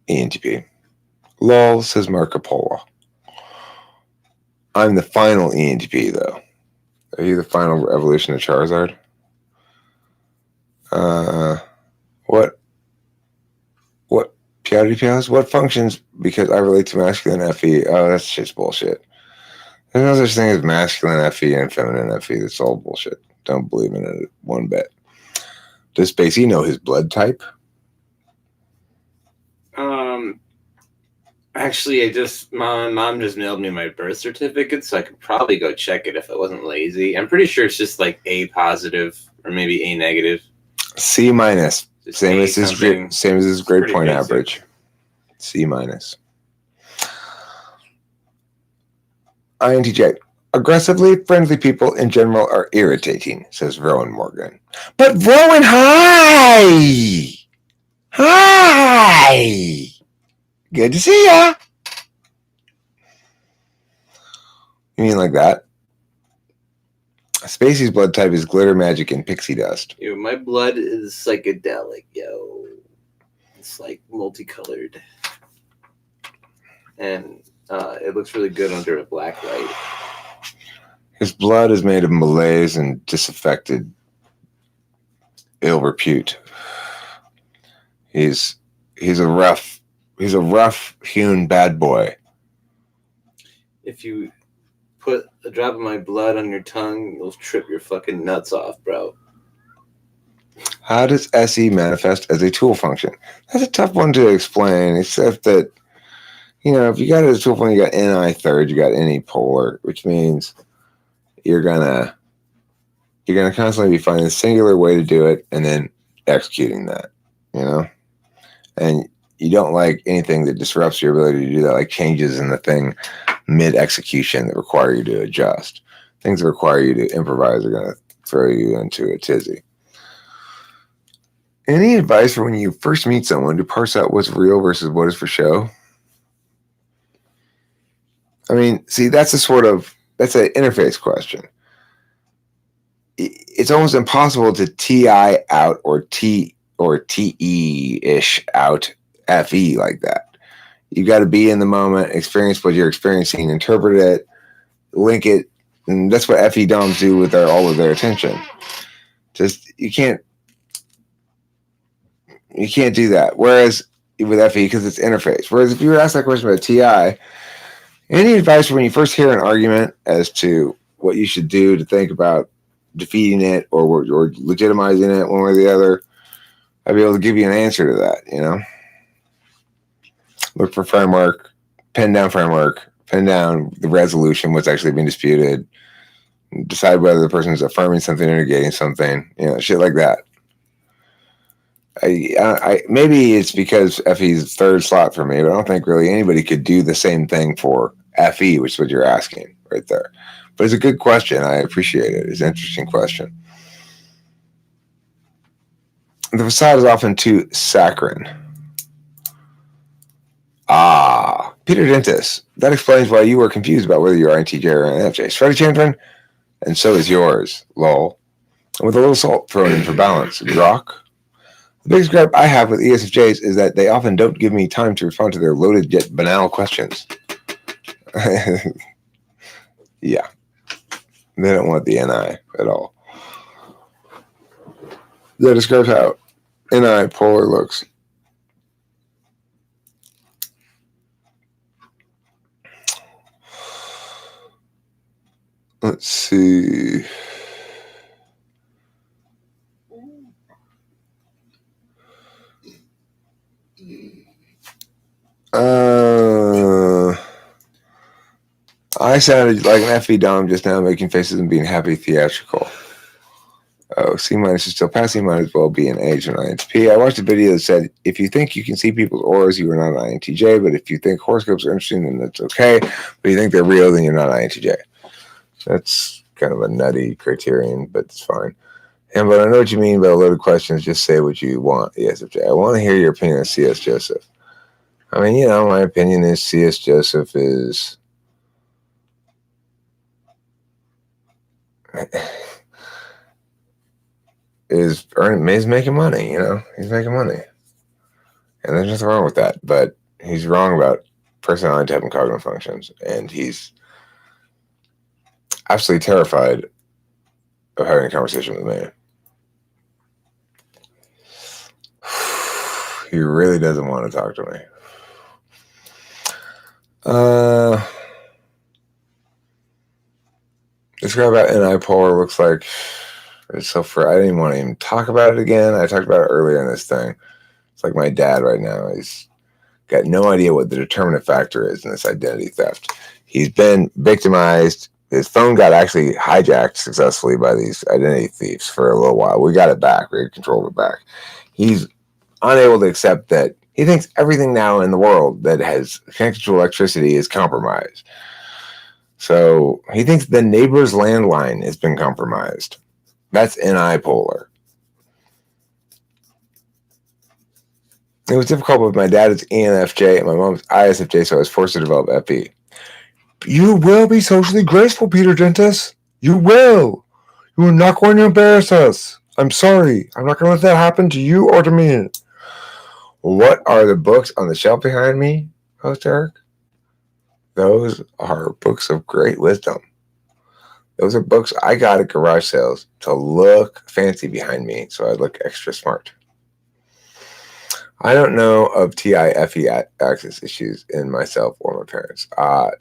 ENTP. Lol, says Marco Polo. I'm the final ENTP, though. Are you the final evolution of Charizard? What Purity Pianos? What functions? Because I relate to masculine FE. Oh, that's just bullshit. There's no such thing as masculine FE and feminine FE. That's all bullshit. Don't believe in it one bit. Does Spacey know his blood type? Actually, my mom just mailed me my birth certificate, so I could probably go check it if I wasn't lazy. I'm pretty sure it's just like A positive or maybe A negative. C minus. Just Same A as his something. grade Pretty point basic. average. C minus. INTJ. Aggressively friendly people in general are irritating, says Rowan Morgan. But Rowan, hi! Hi! Good to see ya! You mean like that? Spacey's blood type is glitter magic and pixie dust. Yo, my blood is psychedelic, yo. It's like multicolored. And it looks really good under a black light. His blood is made of malaise and disaffected ill repute. He's a rough hewn bad boy. If you put a drop of my blood on your tongue, you'll trip your fucking nuts off, bro. How does SE manifest as a tool function? That's a tough one to explain, except that, if you got it as a tool function, you got NI third, you got NE polar, which means you're gonna constantly be finding a singular way to do it and then executing that, and you don't like anything that disrupts your ability to do that, like changes in the thing mid-execution that require you to adjust. Things that require you to improvise are going to throw you into a tizzy. Any advice for when you first meet someone to parse out what's real versus what is for show? I mean, see, that's an interface question. It's almost impossible to TI out or TE-ish out FE like that. You got to be in the moment, experience what you're experiencing, interpret it, link it, and that's what FE DOMs do with all of their attention. Just you can't do that. Whereas with FE, because it's interface. Whereas if you were asked that question about TI, any advice when you first hear an argument as to what you should do to think about defeating it or legitimizing it one way or the other, I'd be able to give you an answer to that. Look for framework, pen down the resolution, what's actually being disputed, decide whether the person is affirming something or negating something, shit like that. I maybe it's because FE's third slot for me, but I don't think really anybody could do the same thing for FE, which is what you're asking right there. But it's a good question. I appreciate it. It's an interesting question. The facade is often too saccharine. Peter Dentis. That explains why you were confused about whether you're INTJ or INFJ. Freddie Chandran, and so is yours, lol. And with a little salt thrown in for balance. Grok. The biggest gripe I have with ESFJs is that they often don't give me time to respond to their loaded yet banal questions. Yeah. They don't want the NI at all. That describes how NI polar looks. Let's see. I sounded like an FE Dom just now, making faces and being happy theatrical. Oh, C minus is still passing, might as well be an H or an INTP. I watched a video that said, if you think you can see people's auras, you are not an INTJ, but if you think horoscopes are interesting, then that's okay. But if you think they're real, then you're not an INTJ. That's kind of a nutty criterion, but it's fine. And but I know what you mean by loaded questions. Just say what you want, ESFJ. I want to hear your opinion on C.S. Joseph. I mean, my opinion is C.S. Joseph is making money, he's making money. And there's nothing wrong with that. But he's wrong about personality type and cognitive functions. And he's absolutely terrified of having a conversation with me. He really doesn't want to talk to me. This guy about NI-polar looks like it's so I didn't even want to even talk about it again. I talked about it earlier in this thing. It's like my dad right now. He's got no idea what the determinant factor is in this identity theft. He's been victimized. His phone got actually hijacked successfully by these identity thieves for a little while. We got it back. We controlled it back. He's unable to accept that he thinks everything now in the world that has connected to electricity is compromised. So he thinks the neighbor's landline has been compromised. That's NI-polar. It was difficult with my dad's ENFJ and my mom's ISFJ, so I was forced to develop FE. You will be socially graceful, Peter Dentis. You will. You are not going to embarrass us. I'm sorry. I'm not going to let that happen to you or to me. What are the books on the shelf behind me, host Eric? Those are books of great wisdom. Those are books I got at garage sales to look fancy behind me, so I look extra smart. I don't know of TIFE axis issues in myself or my parents.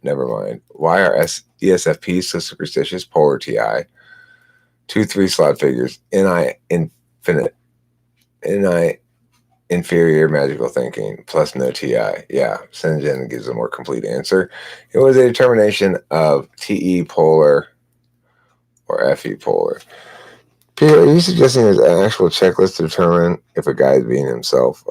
Never mind. Why are ESFPs so superstitious? Polar TI. 2 3-slot figures. NI infinite. NI inferior magical thinking plus no TI. Yeah, Senjin gives a more complete answer. It was a determination of TE polar or FE polar. Peter, are you suggesting there's an actual checklist to determine if a guy is being himself?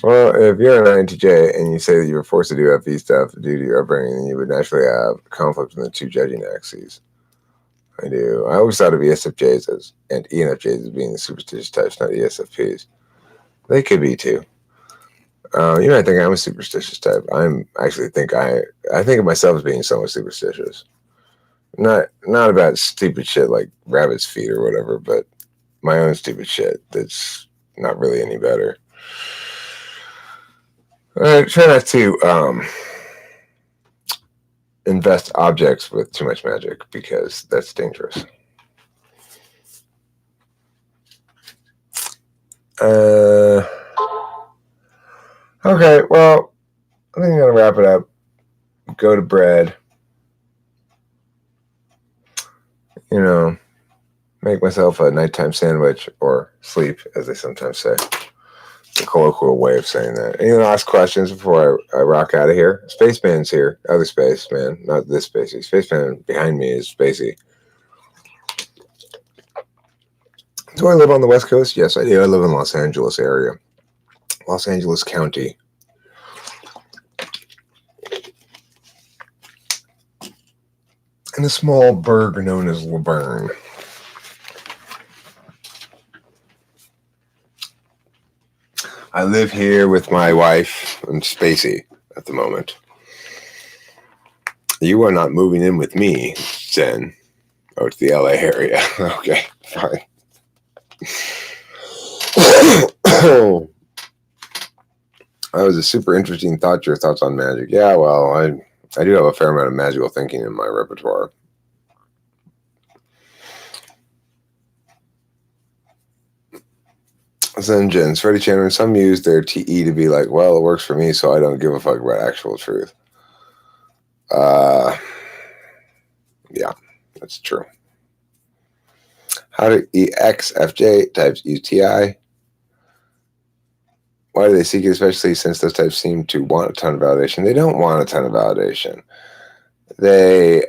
Well, if you're an INTJ and you say that you were forced to do FE stuff due to your upbringing, then you would naturally have conflict in the two judging axes. I do. I always thought of ESFJs and ENFJs as being the superstitious types, not ESFPs. They could be too. You might think I'm a superstitious type. I think of myself as being somewhat superstitious. Not about stupid shit like rabbit's feet or whatever, but my own stupid shit that's not really any better. I try not to invest objects with too much magic because that's dangerous. Okay, well, I think I'm gonna wrap it up. Go to bed. You know, make myself a nighttime sandwich or sleep, as they sometimes say. It's a colloquial way of saying that. Any last questions before I rock out of here? Spaceman's here. Other Spaceman, not this Spacey. Spaceman behind me is Spacey. Do I live on the West Coast? Yes, I do. I live in Los Angeles area. Los Angeles County. In a small burg known as Laverne. I live here with my wife and Spacey at the moment. You are not moving in with me, Zen. Oh, to the LA area. Okay, fine. That was a super interesting thought, your thoughts on magic. Yeah, well, I do have a fair amount of magical thinking in my repertoire. Zenjins, Freddie Chandler, some use their TE to be like, well, it works for me, so I don't give a fuck about actual truth. Yeah, that's true. How do EXFJ types use TI? Why do they seek it, especially since those types seem to want a ton of validation? They don't want a ton of validation. They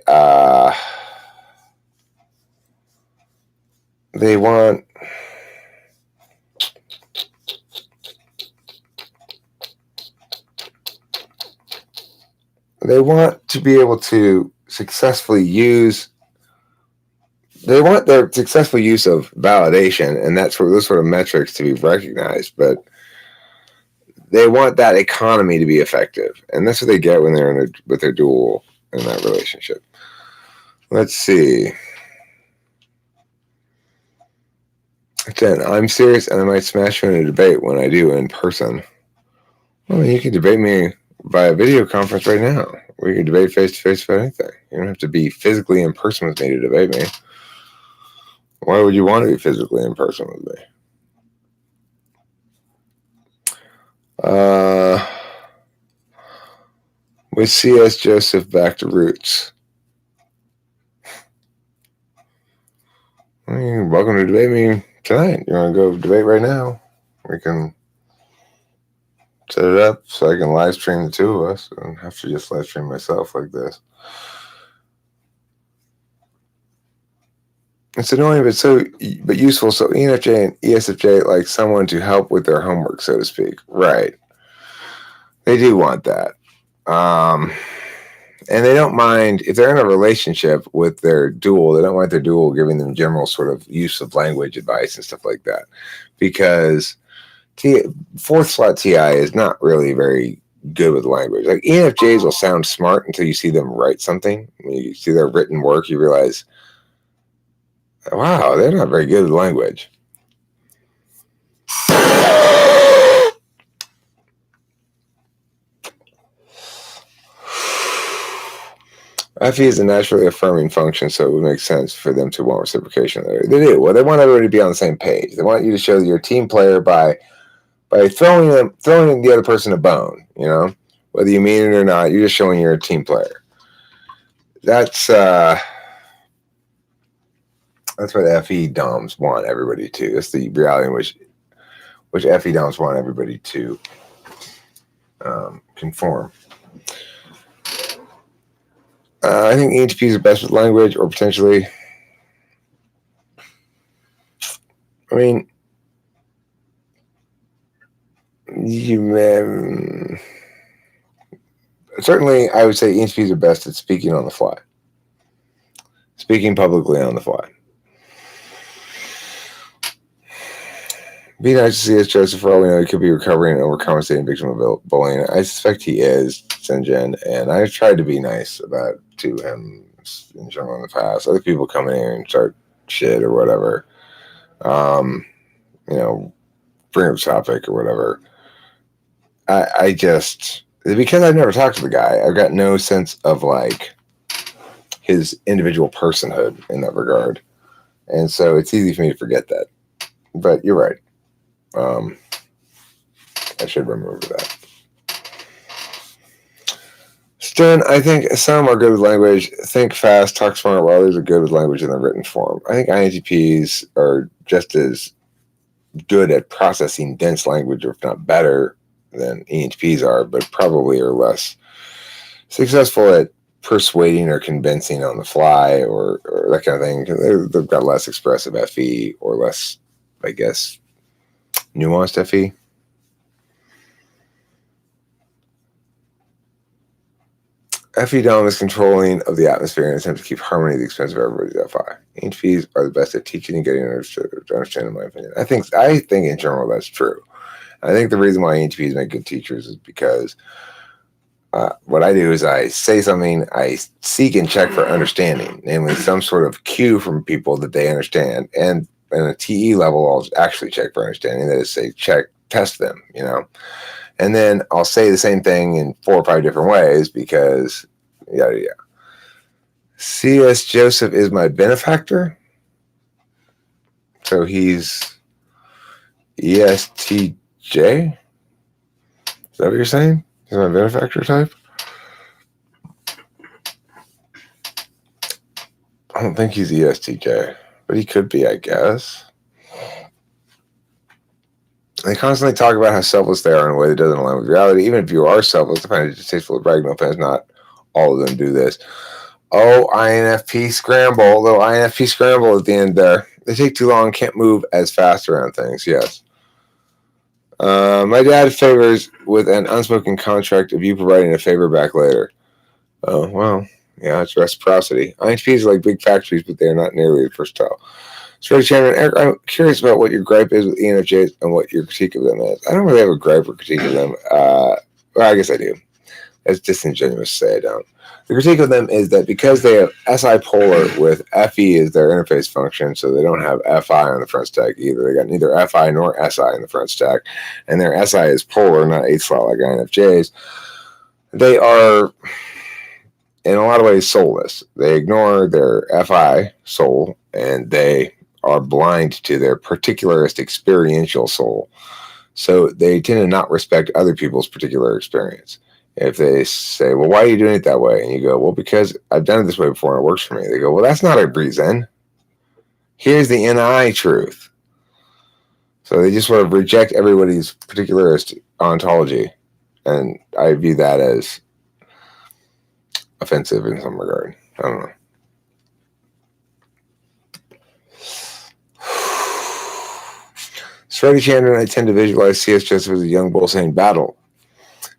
want to be able to successfully use. They want their successful use of validation, and that's for those sort of metrics to be recognized. But they want that economy to be effective, and that's what they get when they're with their dual in that relationship. Let's see. Jen, I'm serious and I might smash you in a debate when I do in person. Well, you can debate me via video conference right now. We can debate face to face about anything. You don't have to be physically in person with me to debate me. Why would you want to be physically in person with me? With C.S. Joseph back to roots. Well, you're welcome to debate me tonight. You want to go debate right now? We can set it up so I can live stream the two of us. I don't have to just live stream myself like this. It's annoying, but useful. So ENFJ and ESFJ like someone to help with their homework, so to speak. Right. They do want that. And they don't mind if they're in a relationship with their dual. They don't want their dual giving them general sort of use of language advice and stuff like that, because fourth slot TI is not really very good with language. Like ENFJs will sound smart until you see them write something. When you see their written work, you realize, wow, they're not very good with language. FE is a naturally affirming function, so it would make sense for them to want reciprocation. They do. Well, they want everybody to be on the same page. They want you to show that you're a team player by throwing the other person a bone. You know, whether you mean it or not, you're just showing you're a team player. That's what FE DOMs want everybody to. That's the reality in which FE DOMs want everybody to conform. I think ENTPs are best with language, or potentially. I mean, certainly, I would say ENTPs are best at speaking on the fly, speaking publicly on the fly. Be nice to see us, Joseph. For all we know, he could be recovering and overcompensating victim of bullying. I suspect he is, Sinjin, and I've tried to be nice to him in general in the past. Other people come in here and start shit or whatever, bring up a topic or whatever. I just, because I've never talked to the guy, I've got no sense of like his individual personhood in that regard, and so it's easy for me to forget that. But you're right. I should remember that. Stern, I think some are good with language. Think fast, talk smart, while others are good with language in the written form. I think INTPs are just as good at processing dense language, or if not better, than ENTPs are, but probably are less successful at persuading or convincing on the fly or that kind of thing. They've got less expressive FE or less, I guess, nuanced FE. FE Dom is controlling of the atmosphere in an attempt to keep harmony at the expense of everybody's FI. ENTPs are the best at teaching and getting understood, in my opinion. I think in general that's true. I think the reason why ENTPs make good teachers is because what I do is I say something, I seek and check for understanding, namely some sort of cue from people that they understand. And at a TE level, I'll actually check for understanding. That is, say, test them, And then I'll say the same thing in 4 or 5 different ways because, yada, yada. C.S. Joseph is my benefactor. So he's ESTJ? Is that what you're saying? He's my benefactor type? I don't think he's ESTJ, but he could be, I guess. They constantly talk about how selfless they are in a way that doesn't align with reality. Even if you are selfless, the kind of distasteful of bragging, no offense, not all of them do this. Oh, INFP scramble, little INFP scramble at the end there. They take too long, can't move as fast around things, yes. My dad favors with an unspoken contract of you providing a favor back later. Oh, well, yeah, it's reciprocity. INFPs are like big factories, but they are not nearly the first tile. So, Chairman, Eric, I'm curious about what your gripe is with ENFJs and what your critique of them is. I don't really have a gripe or critique of them. Well, I guess I do. It's disingenuous to say I don't. The critique of them is that because they have SI polar with FE as their interface function, so they don't have FI on the front stack either. They got neither FI nor SI in the front stack, and their SI is polar, not 8-slot like INFJs. They are, in a lot of ways, soulless. They ignore their FI soul, and they are blind to their particularistic experiential soul. So they tend to not respect other people's particular experience. If they say, well, why are you doing it that way? And you go, well, because I've done it this way before and it works for me. They go, well, that's not a reason. Here's the NI truth. So they just sort of reject everybody's particularist ontology. And I view that as offensive in some regard. I don't know. Freddie Chandler and I tend to visualize C.S. Joseph as a young bull saying battle.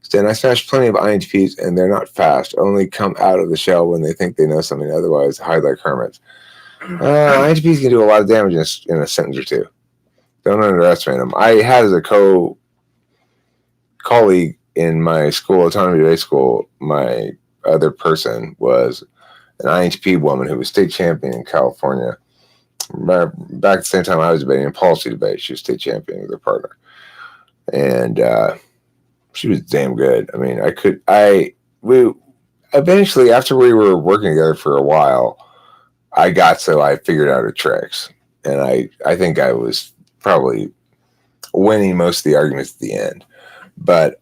Stan, I smashed plenty of INTPs and they're not fast. Only come out of the shell when they think they know something. Otherwise, hide like hermits. INTPs can do a lot of damage in a sentence or two. Don't underestimate them. I had as a colleague in my school, autonomy debate school, my other person was an INTP woman who was state champion in California. Back at the same time I was debating a policy debate, she was state champion with her partner. And she was damn good. I mean, we eventually, after we were working together for a while, I figured out her tricks. And I think I was probably winning most of the arguments at the end. But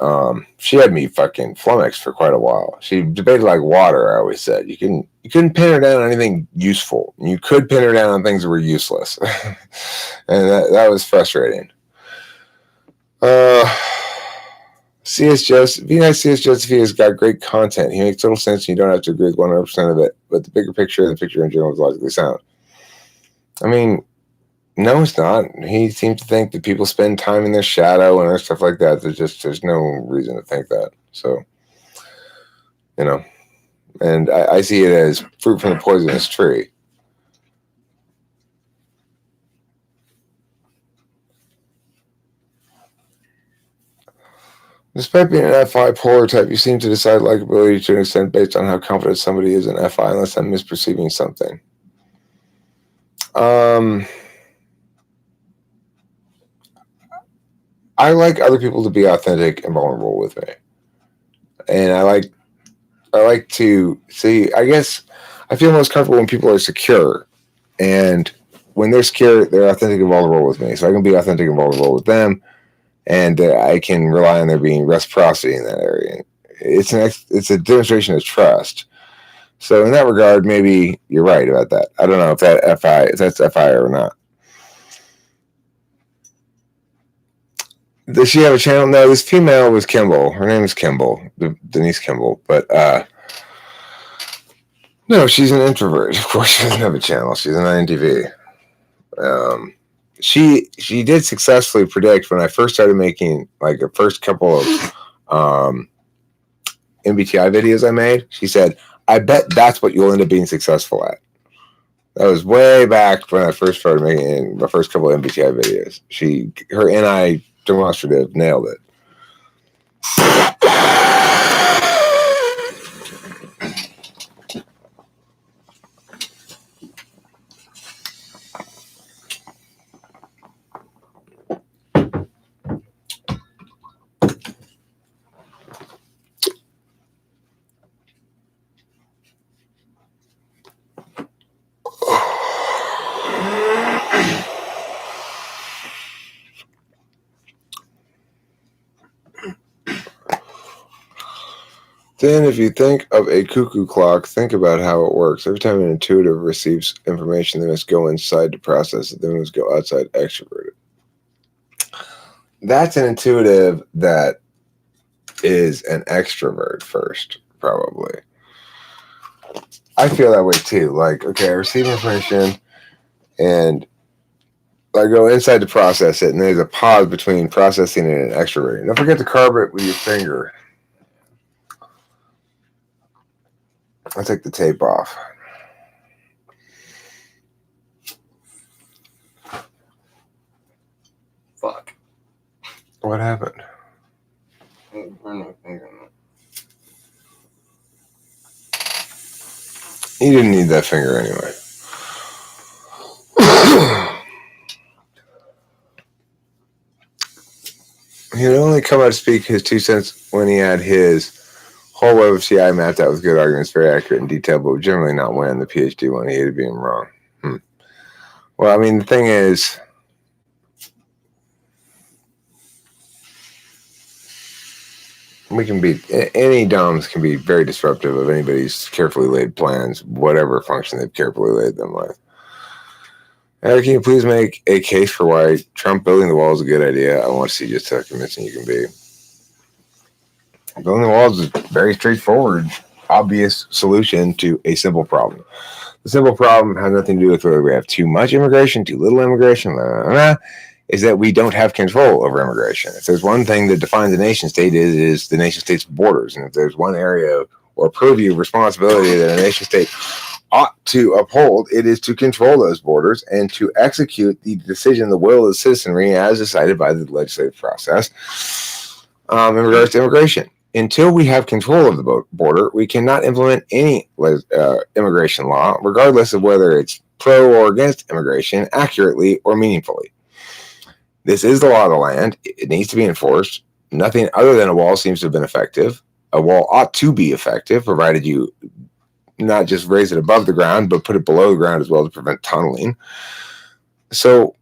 she had me fucking flummoxed for quite a while. She debated like water, I always said. You couldn't pin her down on anything useful. You could pin her down on things that were useless. And that was frustrating. C.S. Joseph, C.S. Joseph, he has got great content. He makes total sense and you don't have to agree with 100% of it. But the bigger picture, the picture in general is logically sound. I mean, no, it's not. He seems to think that people spend time in their shadow and stuff like that. There's no reason to think that. So, and I see it as fruit from the poisonous tree. Despite being an FI polar type, you seem to decide likability to an extent based on how confident somebody is in FI, unless I'm misperceiving something. I like other people to be authentic and vulnerable with me. And I like to see, I guess I feel most comfortable when people are secure. And when they're secure, they're authentic and vulnerable with me. So I can be authentic and vulnerable with them. And I can rely on there being reciprocity in that area. It's a demonstration of trust. So in that regard, maybe you're right about that. I don't know if that's FI or not. Does she have a channel? No, this female was Kimball. Her name is Kimball, Denise Kimball. But no, she's an introvert. Of course, she doesn't have a channel. She's an INTV. She did successfully predict when I first started making like the first couple of MBTI videos I made. She said, "I bet that's what you'll end up being successful at." That was way back when I first started making my first couple of MBTI videos. Her NI demonstrative nailed it. Then, if you think of a cuckoo clock, think about how it works. Every time an intuitive receives information, they must go inside to process it. Then it must go outside, extroverted. That's an intuitive that is an extrovert first, probably. I feel that way too. Like, okay, I receive information and I go inside to process it, and there's a pause between processing and extroverting. Don't forget to carve it with your finger. I'll take the tape off. Fuck. What happened? He didn't need that finger anyway. He would only come out to speak his 2 cents when he had his whole web of CI mapped out with good arguments, very accurate and detailed, but would generally not win the PhD one. He hated being wrong. Well, I mean, the thing is, we can be, any DOMs can be very disruptive of anybody's carefully laid plans, whatever function they've carefully laid them with. Eric, can you please make a case for why Trump building the wall is a good idea? I want to see just how convincing you can be. Building the walls is a very straightforward, obvious solution to a simple problem. The simple problem has nothing to do with whether we have too much immigration, too little immigration, blah, blah, blah, is that we don't have control over immigration. If there's one thing that defines a nation state, it is the nation state's borders. And if there's one area or purview of responsibility that a nation state ought to uphold, it is to control those borders and to execute the decision, the will of the citizenry as decided by the legislative process in regards to immigration. Until we have control of the border, we cannot implement any immigration law, regardless of whether it's pro or against immigration, accurately or meaningfully. This is the law of the land. It needs to be enforced. Nothing other than a wall seems to have been effective. A wall ought to be effective, provided you not just raise it above the ground, but put it below the ground as well to prevent tunneling. So,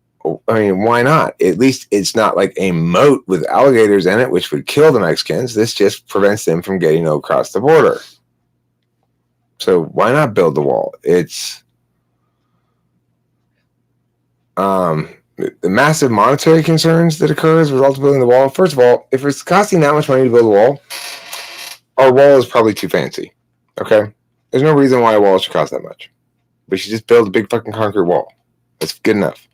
I mean, why not? At least it's not like a moat with alligators in it, which would kill the Mexicans. This just prevents them from getting across the border. So why not build the wall? It's the massive monetary concerns that occur as a result of building the wall. First of all, if it's costing that much money to build a wall, our wall is probably too fancy. Okay? There's no reason why a wall should cost that much. We should just build a big fucking concrete wall. That's good enough.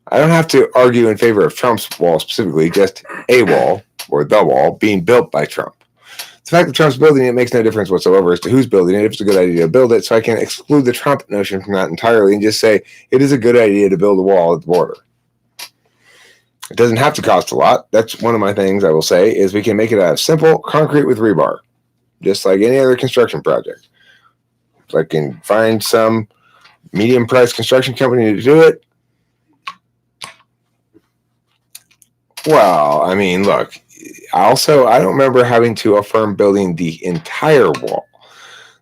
I don't have to argue in favor of Trump's wall specifically, just a wall, or the wall, being built by Trump. The fact that Trump's building it makes no difference whatsoever as to who's building it, if it's a good idea to build it, so I can exclude the Trump notion from that entirely and just say it is a good idea to build a wall at the border. It doesn't have to cost a lot. That's one of my things I will say, is we can make it out of simple concrete with rebar, just like any other construction project. If I can find some medium-priced construction company to do it, well, I mean, look, I don't remember having to affirm building the entire wall.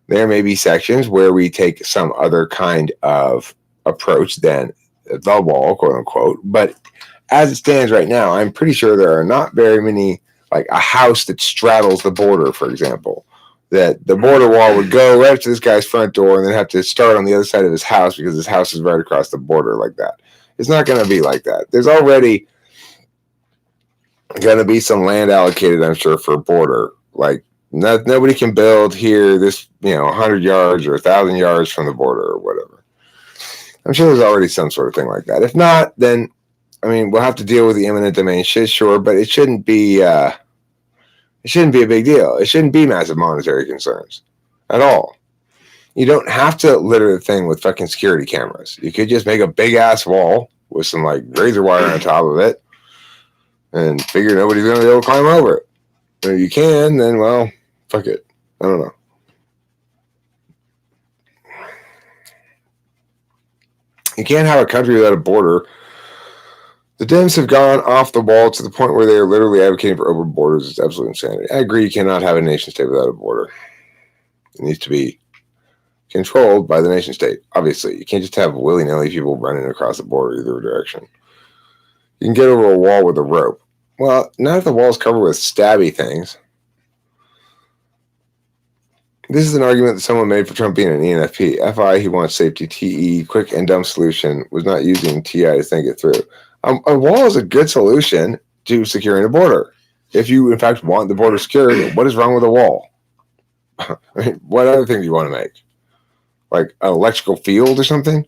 There may be sections where we take some other kind of approach than the wall, quote unquote. But as it stands right now, I'm pretty sure there are not very many, like a house that straddles the border, for example, that the border wall would go right up to this guy's front door and then have to start on the other side of his house because his house is right across the border like that. It's not going to be like that. There's already going to be some land allocated, I'm sure, for a border. Like, nobody can build here this, 100 yards or 1,000 yards from the border or whatever. I'm sure there's already some sort of thing like that. If not, then, I mean, we'll have to deal with the eminent domain shit, sure, but it shouldn't be a big deal. It shouldn't be massive monetary concerns at all. You don't have to litter the thing with fucking security cameras. You could just make a big ass wall with some like razor wire on top of it and figure nobody's going to be able to climb over it. And if you can, then, well, fuck it. I don't know. You can't have a country without a border. The Dems have gone off the wall to the point where they are literally advocating for open borders. It's absolute insanity. I agree you cannot have a nation state without a border. It needs to be controlled by the nation state, obviously. You can't just have willy-nilly people running across the border either direction. You can get over a wall with a rope. Well, not if the wall is covered with stabby things. This is an argument that someone made for Trump being an ENFP. FI, he wants safety. TE, quick and dumb solution, was not using TI to think it through. A wall is a good solution to securing a border. If you, in fact, want the border secured, what is wrong with a wall? I mean, what other thing do you want to make? Like an electrical field or something?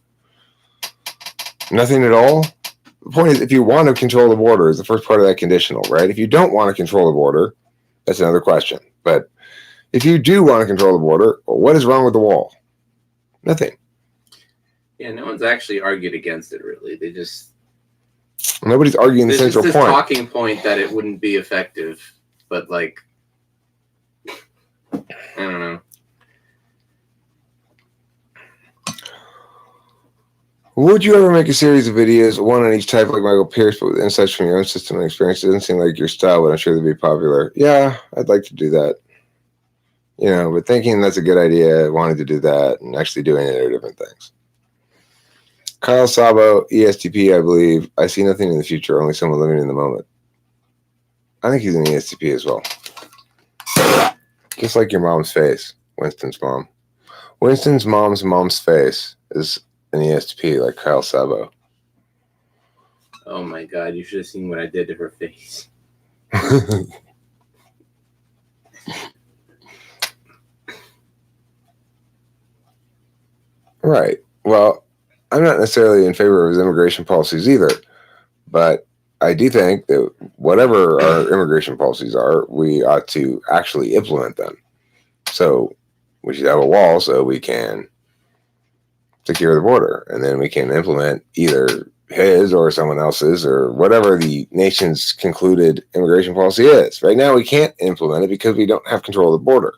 Nothing at all? The point is, if you want to control the border, is the first part of that conditional, right? If you don't want to control the border, that's another question. But if you do want to control the border, well, what is wrong with the wall? Nothing. Yeah, no one's actually argued against it, really. They just... Nobody's arguing the central this point. Talking point that it wouldn't be effective, but, like... I don't know. Would you ever make a series of videos, one on each type like Michael Pierce, but with insights from your own system and experience? It doesn't seem like your style, but I'm sure they'd be popular. Yeah, I'd like to do that. But thinking that's a good idea, wanting to do that, and actually doing it are different things. Kyle Sabo, ESTP, I believe. I see nothing in the future, only someone living in the moment. I think he's an ESTP as well. Just like your mom's face, Winston's mom. Winston's mom's face is an ESTP like Kyle Sabo. Oh my god, you should have seen what I did to her face. Right. Well, I'm not necessarily in favor of his immigration policies either, but I do think that whatever our immigration policies are, we ought to actually implement them. So we should have a wall so we can secure the border, and then we can implement either his or someone else's or whatever the nation's concluded immigration policy is. Right now, we can't implement it because we don't have control of the border.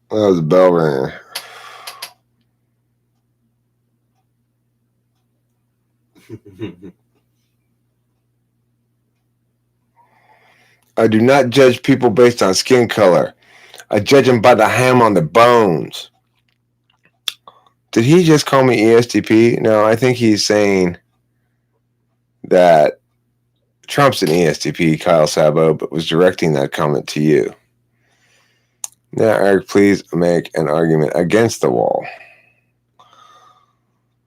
That was a bell ringer. I do not judge people based on skin color. I judge them by the ham on the bones. Did he just call me ESTP? No, I think he's saying that Trump's an ESTP, Kyle Sabo, but was directing that comment to you. Now, Eric, please make an argument against the wall.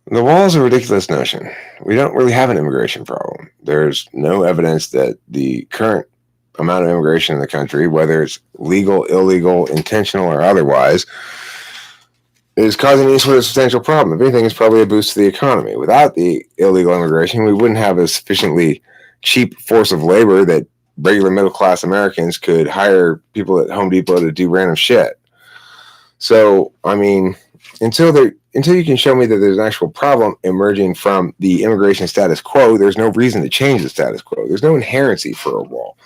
The wall is a ridiculous notion. We don't really have an immigration problem. There's no evidence that the current amount of immigration in the country, whether it's legal, illegal, intentional, or otherwise, is causing any sort of substantial problem. If anything, it's probably a boost to the economy. Without the illegal immigration, we wouldn't have a sufficiently cheap force of labor that regular middle-class Americans could hire people at Home Depot to do random shit. So, I mean, until you can show me that there's an actual problem emerging from the immigration status quo, there's no reason to change the status quo. There's no inherency for a wall.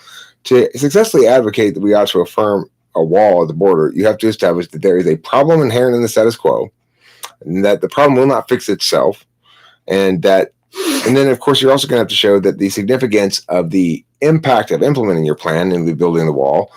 To successfully advocate that we ought to affirm a wall at the border, you have to establish that there is a problem inherent in the status quo, and that the problem will not fix itself, and then, of course, you're also going to have to show that the significance of the impact of implementing your plan and rebuilding the wall,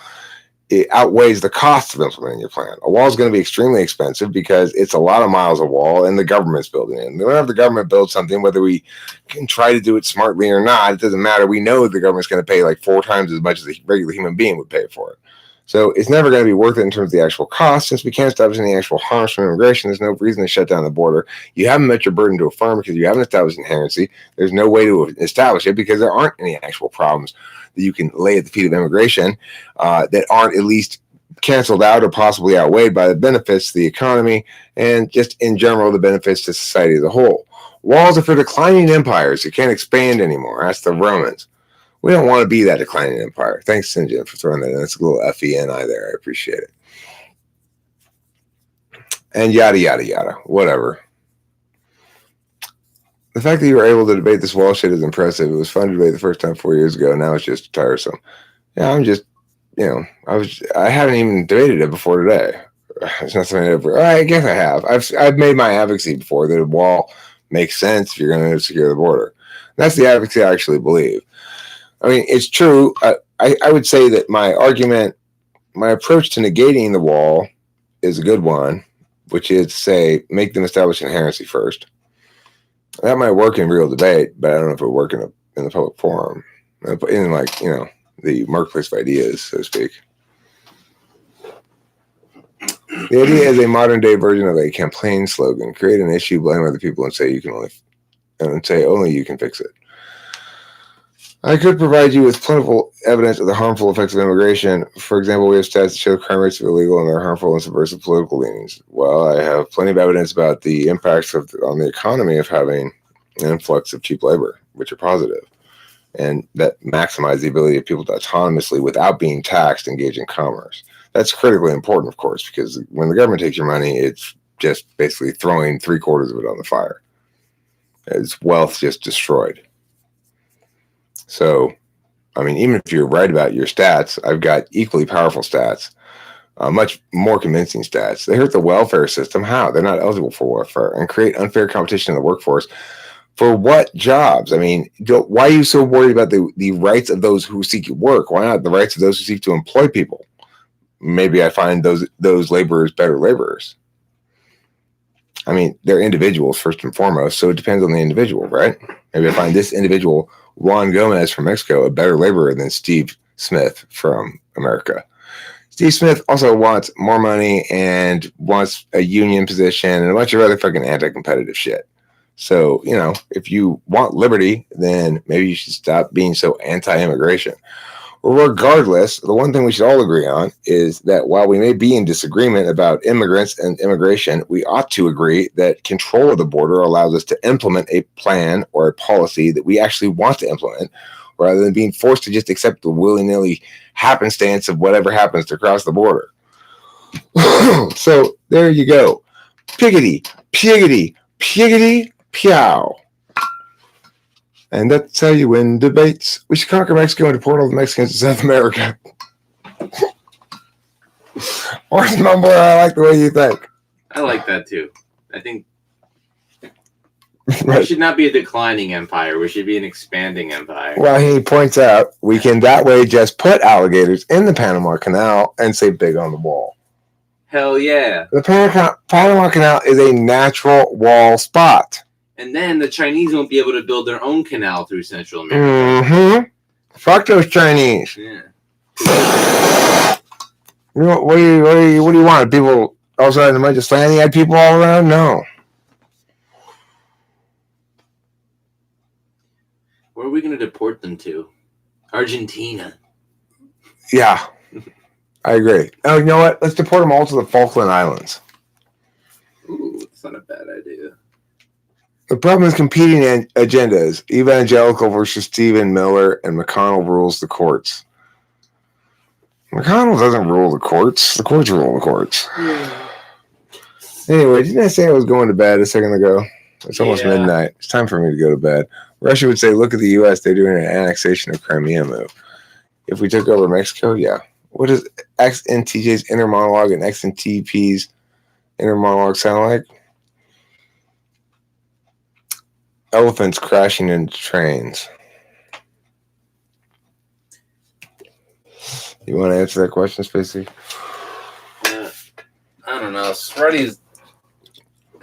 it outweighs the cost of implementing your plan. A wall is going to be extremely expensive because it's a lot of miles of wall and the government's building it. And whenever the government builds something, whether we can try to do it smartly or not, it doesn't matter. We know the government's going to pay like 4 times as much as a regular human being would pay for it. So it's never going to be worth it in terms of the actual cost. Since we can't establish any actual harms from immigration, there's no reason to shut down the border. You haven't met your burden to affirm because you haven't established inherency. There's no way to establish it because there aren't any actual problems that you can lay at the feet of immigration that aren't at least canceled out or possibly outweighed by the benefits to the economy and just in general the benefits to society as a whole. Walls are for declining empires who can't expand anymore. That's the Romans. We don't want to be that declining empire. Thanks, Sinjin, for throwing that in. That's a little FENI there. I appreciate it. And yada, yada, yada. Whatever. The fact that you were able to debate this wall shit is impressive. It was fun to debate the first time 4 years ago. Now it's just tiresome. Yeah, I'm just, I haven't even debated it before today. It's not something I guess I have. I've made my advocacy before that a wall makes sense if you're going to secure the border. That's the advocacy I actually believe. I mean, it's true. I would say that my approach to negating the wall is a good one, which is to say, make them establish inherency first. That might work in real debate, but I don't know if it would work in the public forum, in the marketplace of ideas, so to speak. The idea is a modern day version of a campaign slogan: create an issue, blame other people, and say only you can fix it. I could provide you with plentiful evidence of the harmful effects of immigration. For example, we have stats that show crime rates are illegal and their harmful and subversive political leanings. Well, I have plenty of evidence about the impacts on the economy of having an influx of cheap labor, which are positive, and that maximize the ability of people to autonomously, without being taxed, engage in commerce. That's critically important, of course, because when the government takes your money, it's just basically throwing 3/4 of it on the fire. It's wealth just destroyed. So, I mean, even if you're right about your stats, I've got equally powerful stats, much more convincing stats. They hurt the welfare system. How? They're not eligible for welfare and create unfair competition in the workforce. For what jobs? I mean, why are you so worried about the rights of those who seek work? Why not the rights of those who seek to employ people? Maybe I find those laborers better laborers. I mean, they're individuals first and foremost, so it depends on the individual, right? Maybe I find this individual, Juan Gomez from Mexico, a better laborer than Steve Smith from America. Steve Smith also wants more money and wants a union position and a bunch of other fucking anti-competitive shit. So, you know, if you want liberty, then maybe you should stop being so anti-immigration. Regardless, the one thing we should all agree on is that while we may be in disagreement about immigrants and immigration, we ought to agree that control of the border allows us to implement a plan or a policy that we actually want to implement, rather than being forced to just accept the willy-nilly happenstance of whatever happens to cross the border. So there you go. Piggity, piggity, piggity, Pow. And that's how you win debates. We should conquer Mexico and deport all the Mexicans to South America. Orange Mumble, I like the way you think. I like that too. I think Right. we should not be a declining empire. We should be an expanding empire. Well, he points out we can that way just put alligators in the Panama Canal and say big on the wall. Hell yeah. The Panama Canal is a natural wall spot. And then the Chinese won't be able to build their own canal through Central America. Mm-hmm. Fuck those Chinese. Yeah. What do you want? People all of a sudden might just landing at people all around? No. Where are we going to deport them to? Argentina. Yeah. I agree. Oh, you know what? Let's deport them all to the Falkland Islands. Ooh, that's not a bad idea. The problem is competing agendas. Evangelical versus Stephen Miller, and McConnell rules the courts. McConnell doesn't rule the courts. The courts rule the courts. Anyway, didn't I say I was going to bed a second ago? It's almost midnight. It's time for me to go to bed. Russia would say, look at the U.S. They're doing an annexation of Crimea move. If we took over Mexico, yeah. What does XNTJ's inner monologue and XNTP's inner monologue sound like? Elephants crashing into trains. You want to answer that question, Spacey? I don't know.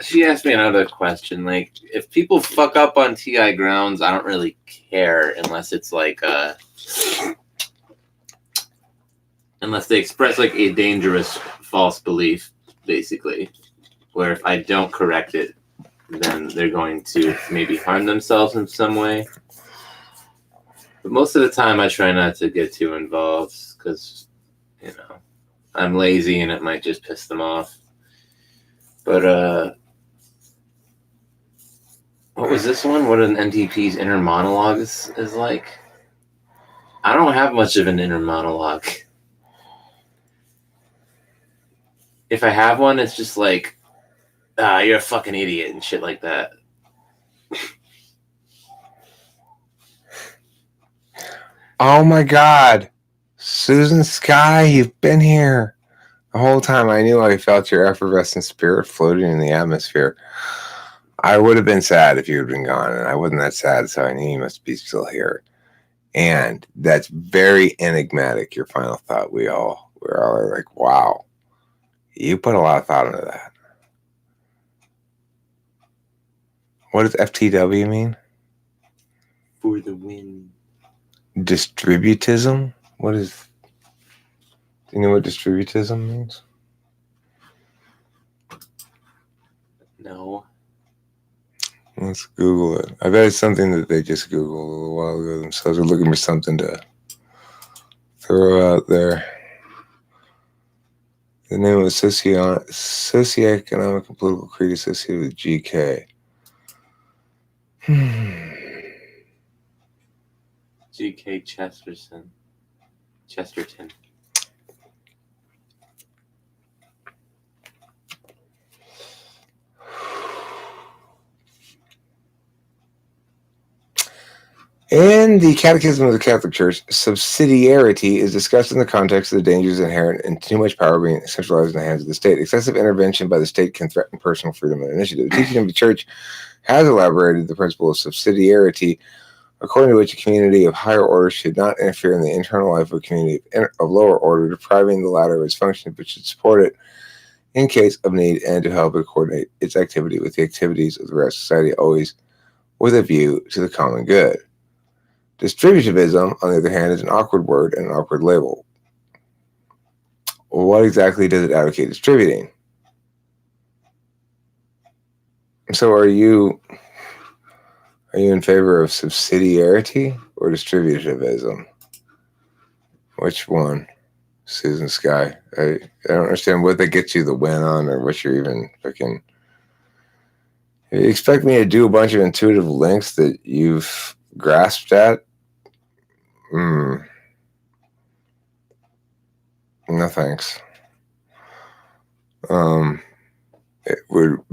She asked me another question. Like, if people fuck up on TI grounds, I don't really care unless it's like unless they express like a dangerous false belief, basically. Where if I don't correct it, then they're going to maybe harm themselves in some way. But most of the time, I try not to get too involved because, you know, I'm lazy and it might just piss them off. But, what was this one? What an NTP's inner monologue is like? I don't have much of an inner monologue. If I have one, it's just like, you're a fucking idiot and shit like that. Oh my God. Susan Sky, you've been here. The whole time I knew I felt your effervescent spirit floating in the atmosphere. I would have been sad if you had been gone, and I wasn't that sad, so I knew you must be still here. And that's very enigmatic, your final thought. We're all like, wow. You put a lot of thought into that. What does FTW mean? For the win. Distributism? What is... Do you know what distributism means? No. Let's Google it. I bet it's something that they just Googled a little while ago themselves. They're looking for something to throw out there. The name of a socioeconomic and political creed associated with GK. G.K. Chesterton. In the Catechism of the Catholic Church, subsidiarity is discussed in the context of the dangers inherent in too much power being centralized in the hands of the state. Excessive intervention by the state can threaten personal freedom and initiative. The teaching of the Church has elaborated the principle of subsidiarity, according to which a community of higher order should not interfere in the internal life of a community of lower order, depriving the latter of its function, but should support it in case of need and to help it coordinate its activity with the activities of the rest of society, always with a view to the common good. Distributivism, on the other hand, is an awkward word and an awkward label. Well, what exactly does it advocate distributing? So are you in favor of subsidiarity or distributivism? Which one? Susan Sky. I don't understand what that gets you the win on, or what you're even fucking... You expect me to do a bunch of intuitive links that you've grasped at? No thanks. It would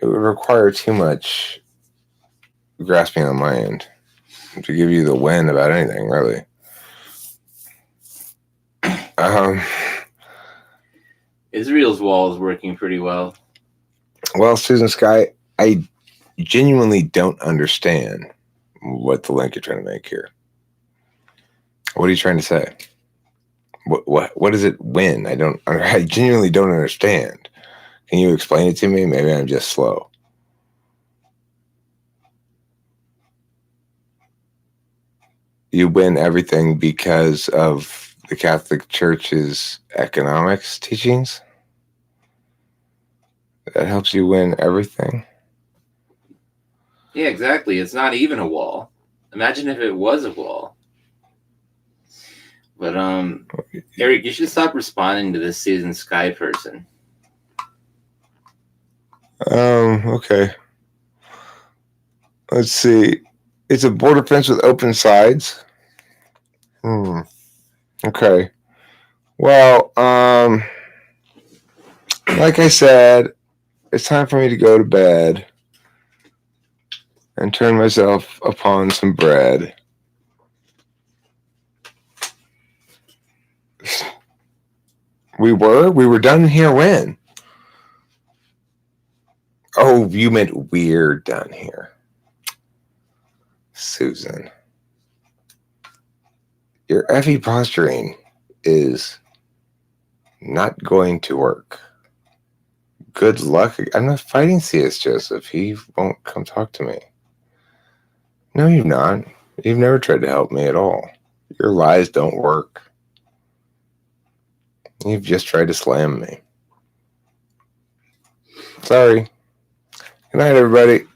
require too much grasping on my end to give you the win about anything, really. Israel's wall is working pretty well. Well, Susan Sky, I genuinely don't understand what the link you're trying to make here. What are you trying to say? What does it win? I genuinely don't understand. Can you explain it to me? Maybe I'm just slow. You win everything because of the Catholic Church's economics teachings? That helps you win everything? Yeah, exactly. It's not even a wall. Imagine if it was a wall. But Eric, you should stop responding to this Susan Sky person. Okay. Let's see. It's a border fence with open sides. Okay. Well, like I said, it's time for me to go to bed and turn myself upon some bread. We were done here when? Oh, you meant we're done here. Susan. Your Effie posturing is not going to work. Good luck. I'm not fighting C.S. Joseph. He won't come talk to me. No, you've not. You've never tried to help me at all. Your lies don't work. You've just tried to slam me. Sorry. Good night, everybody.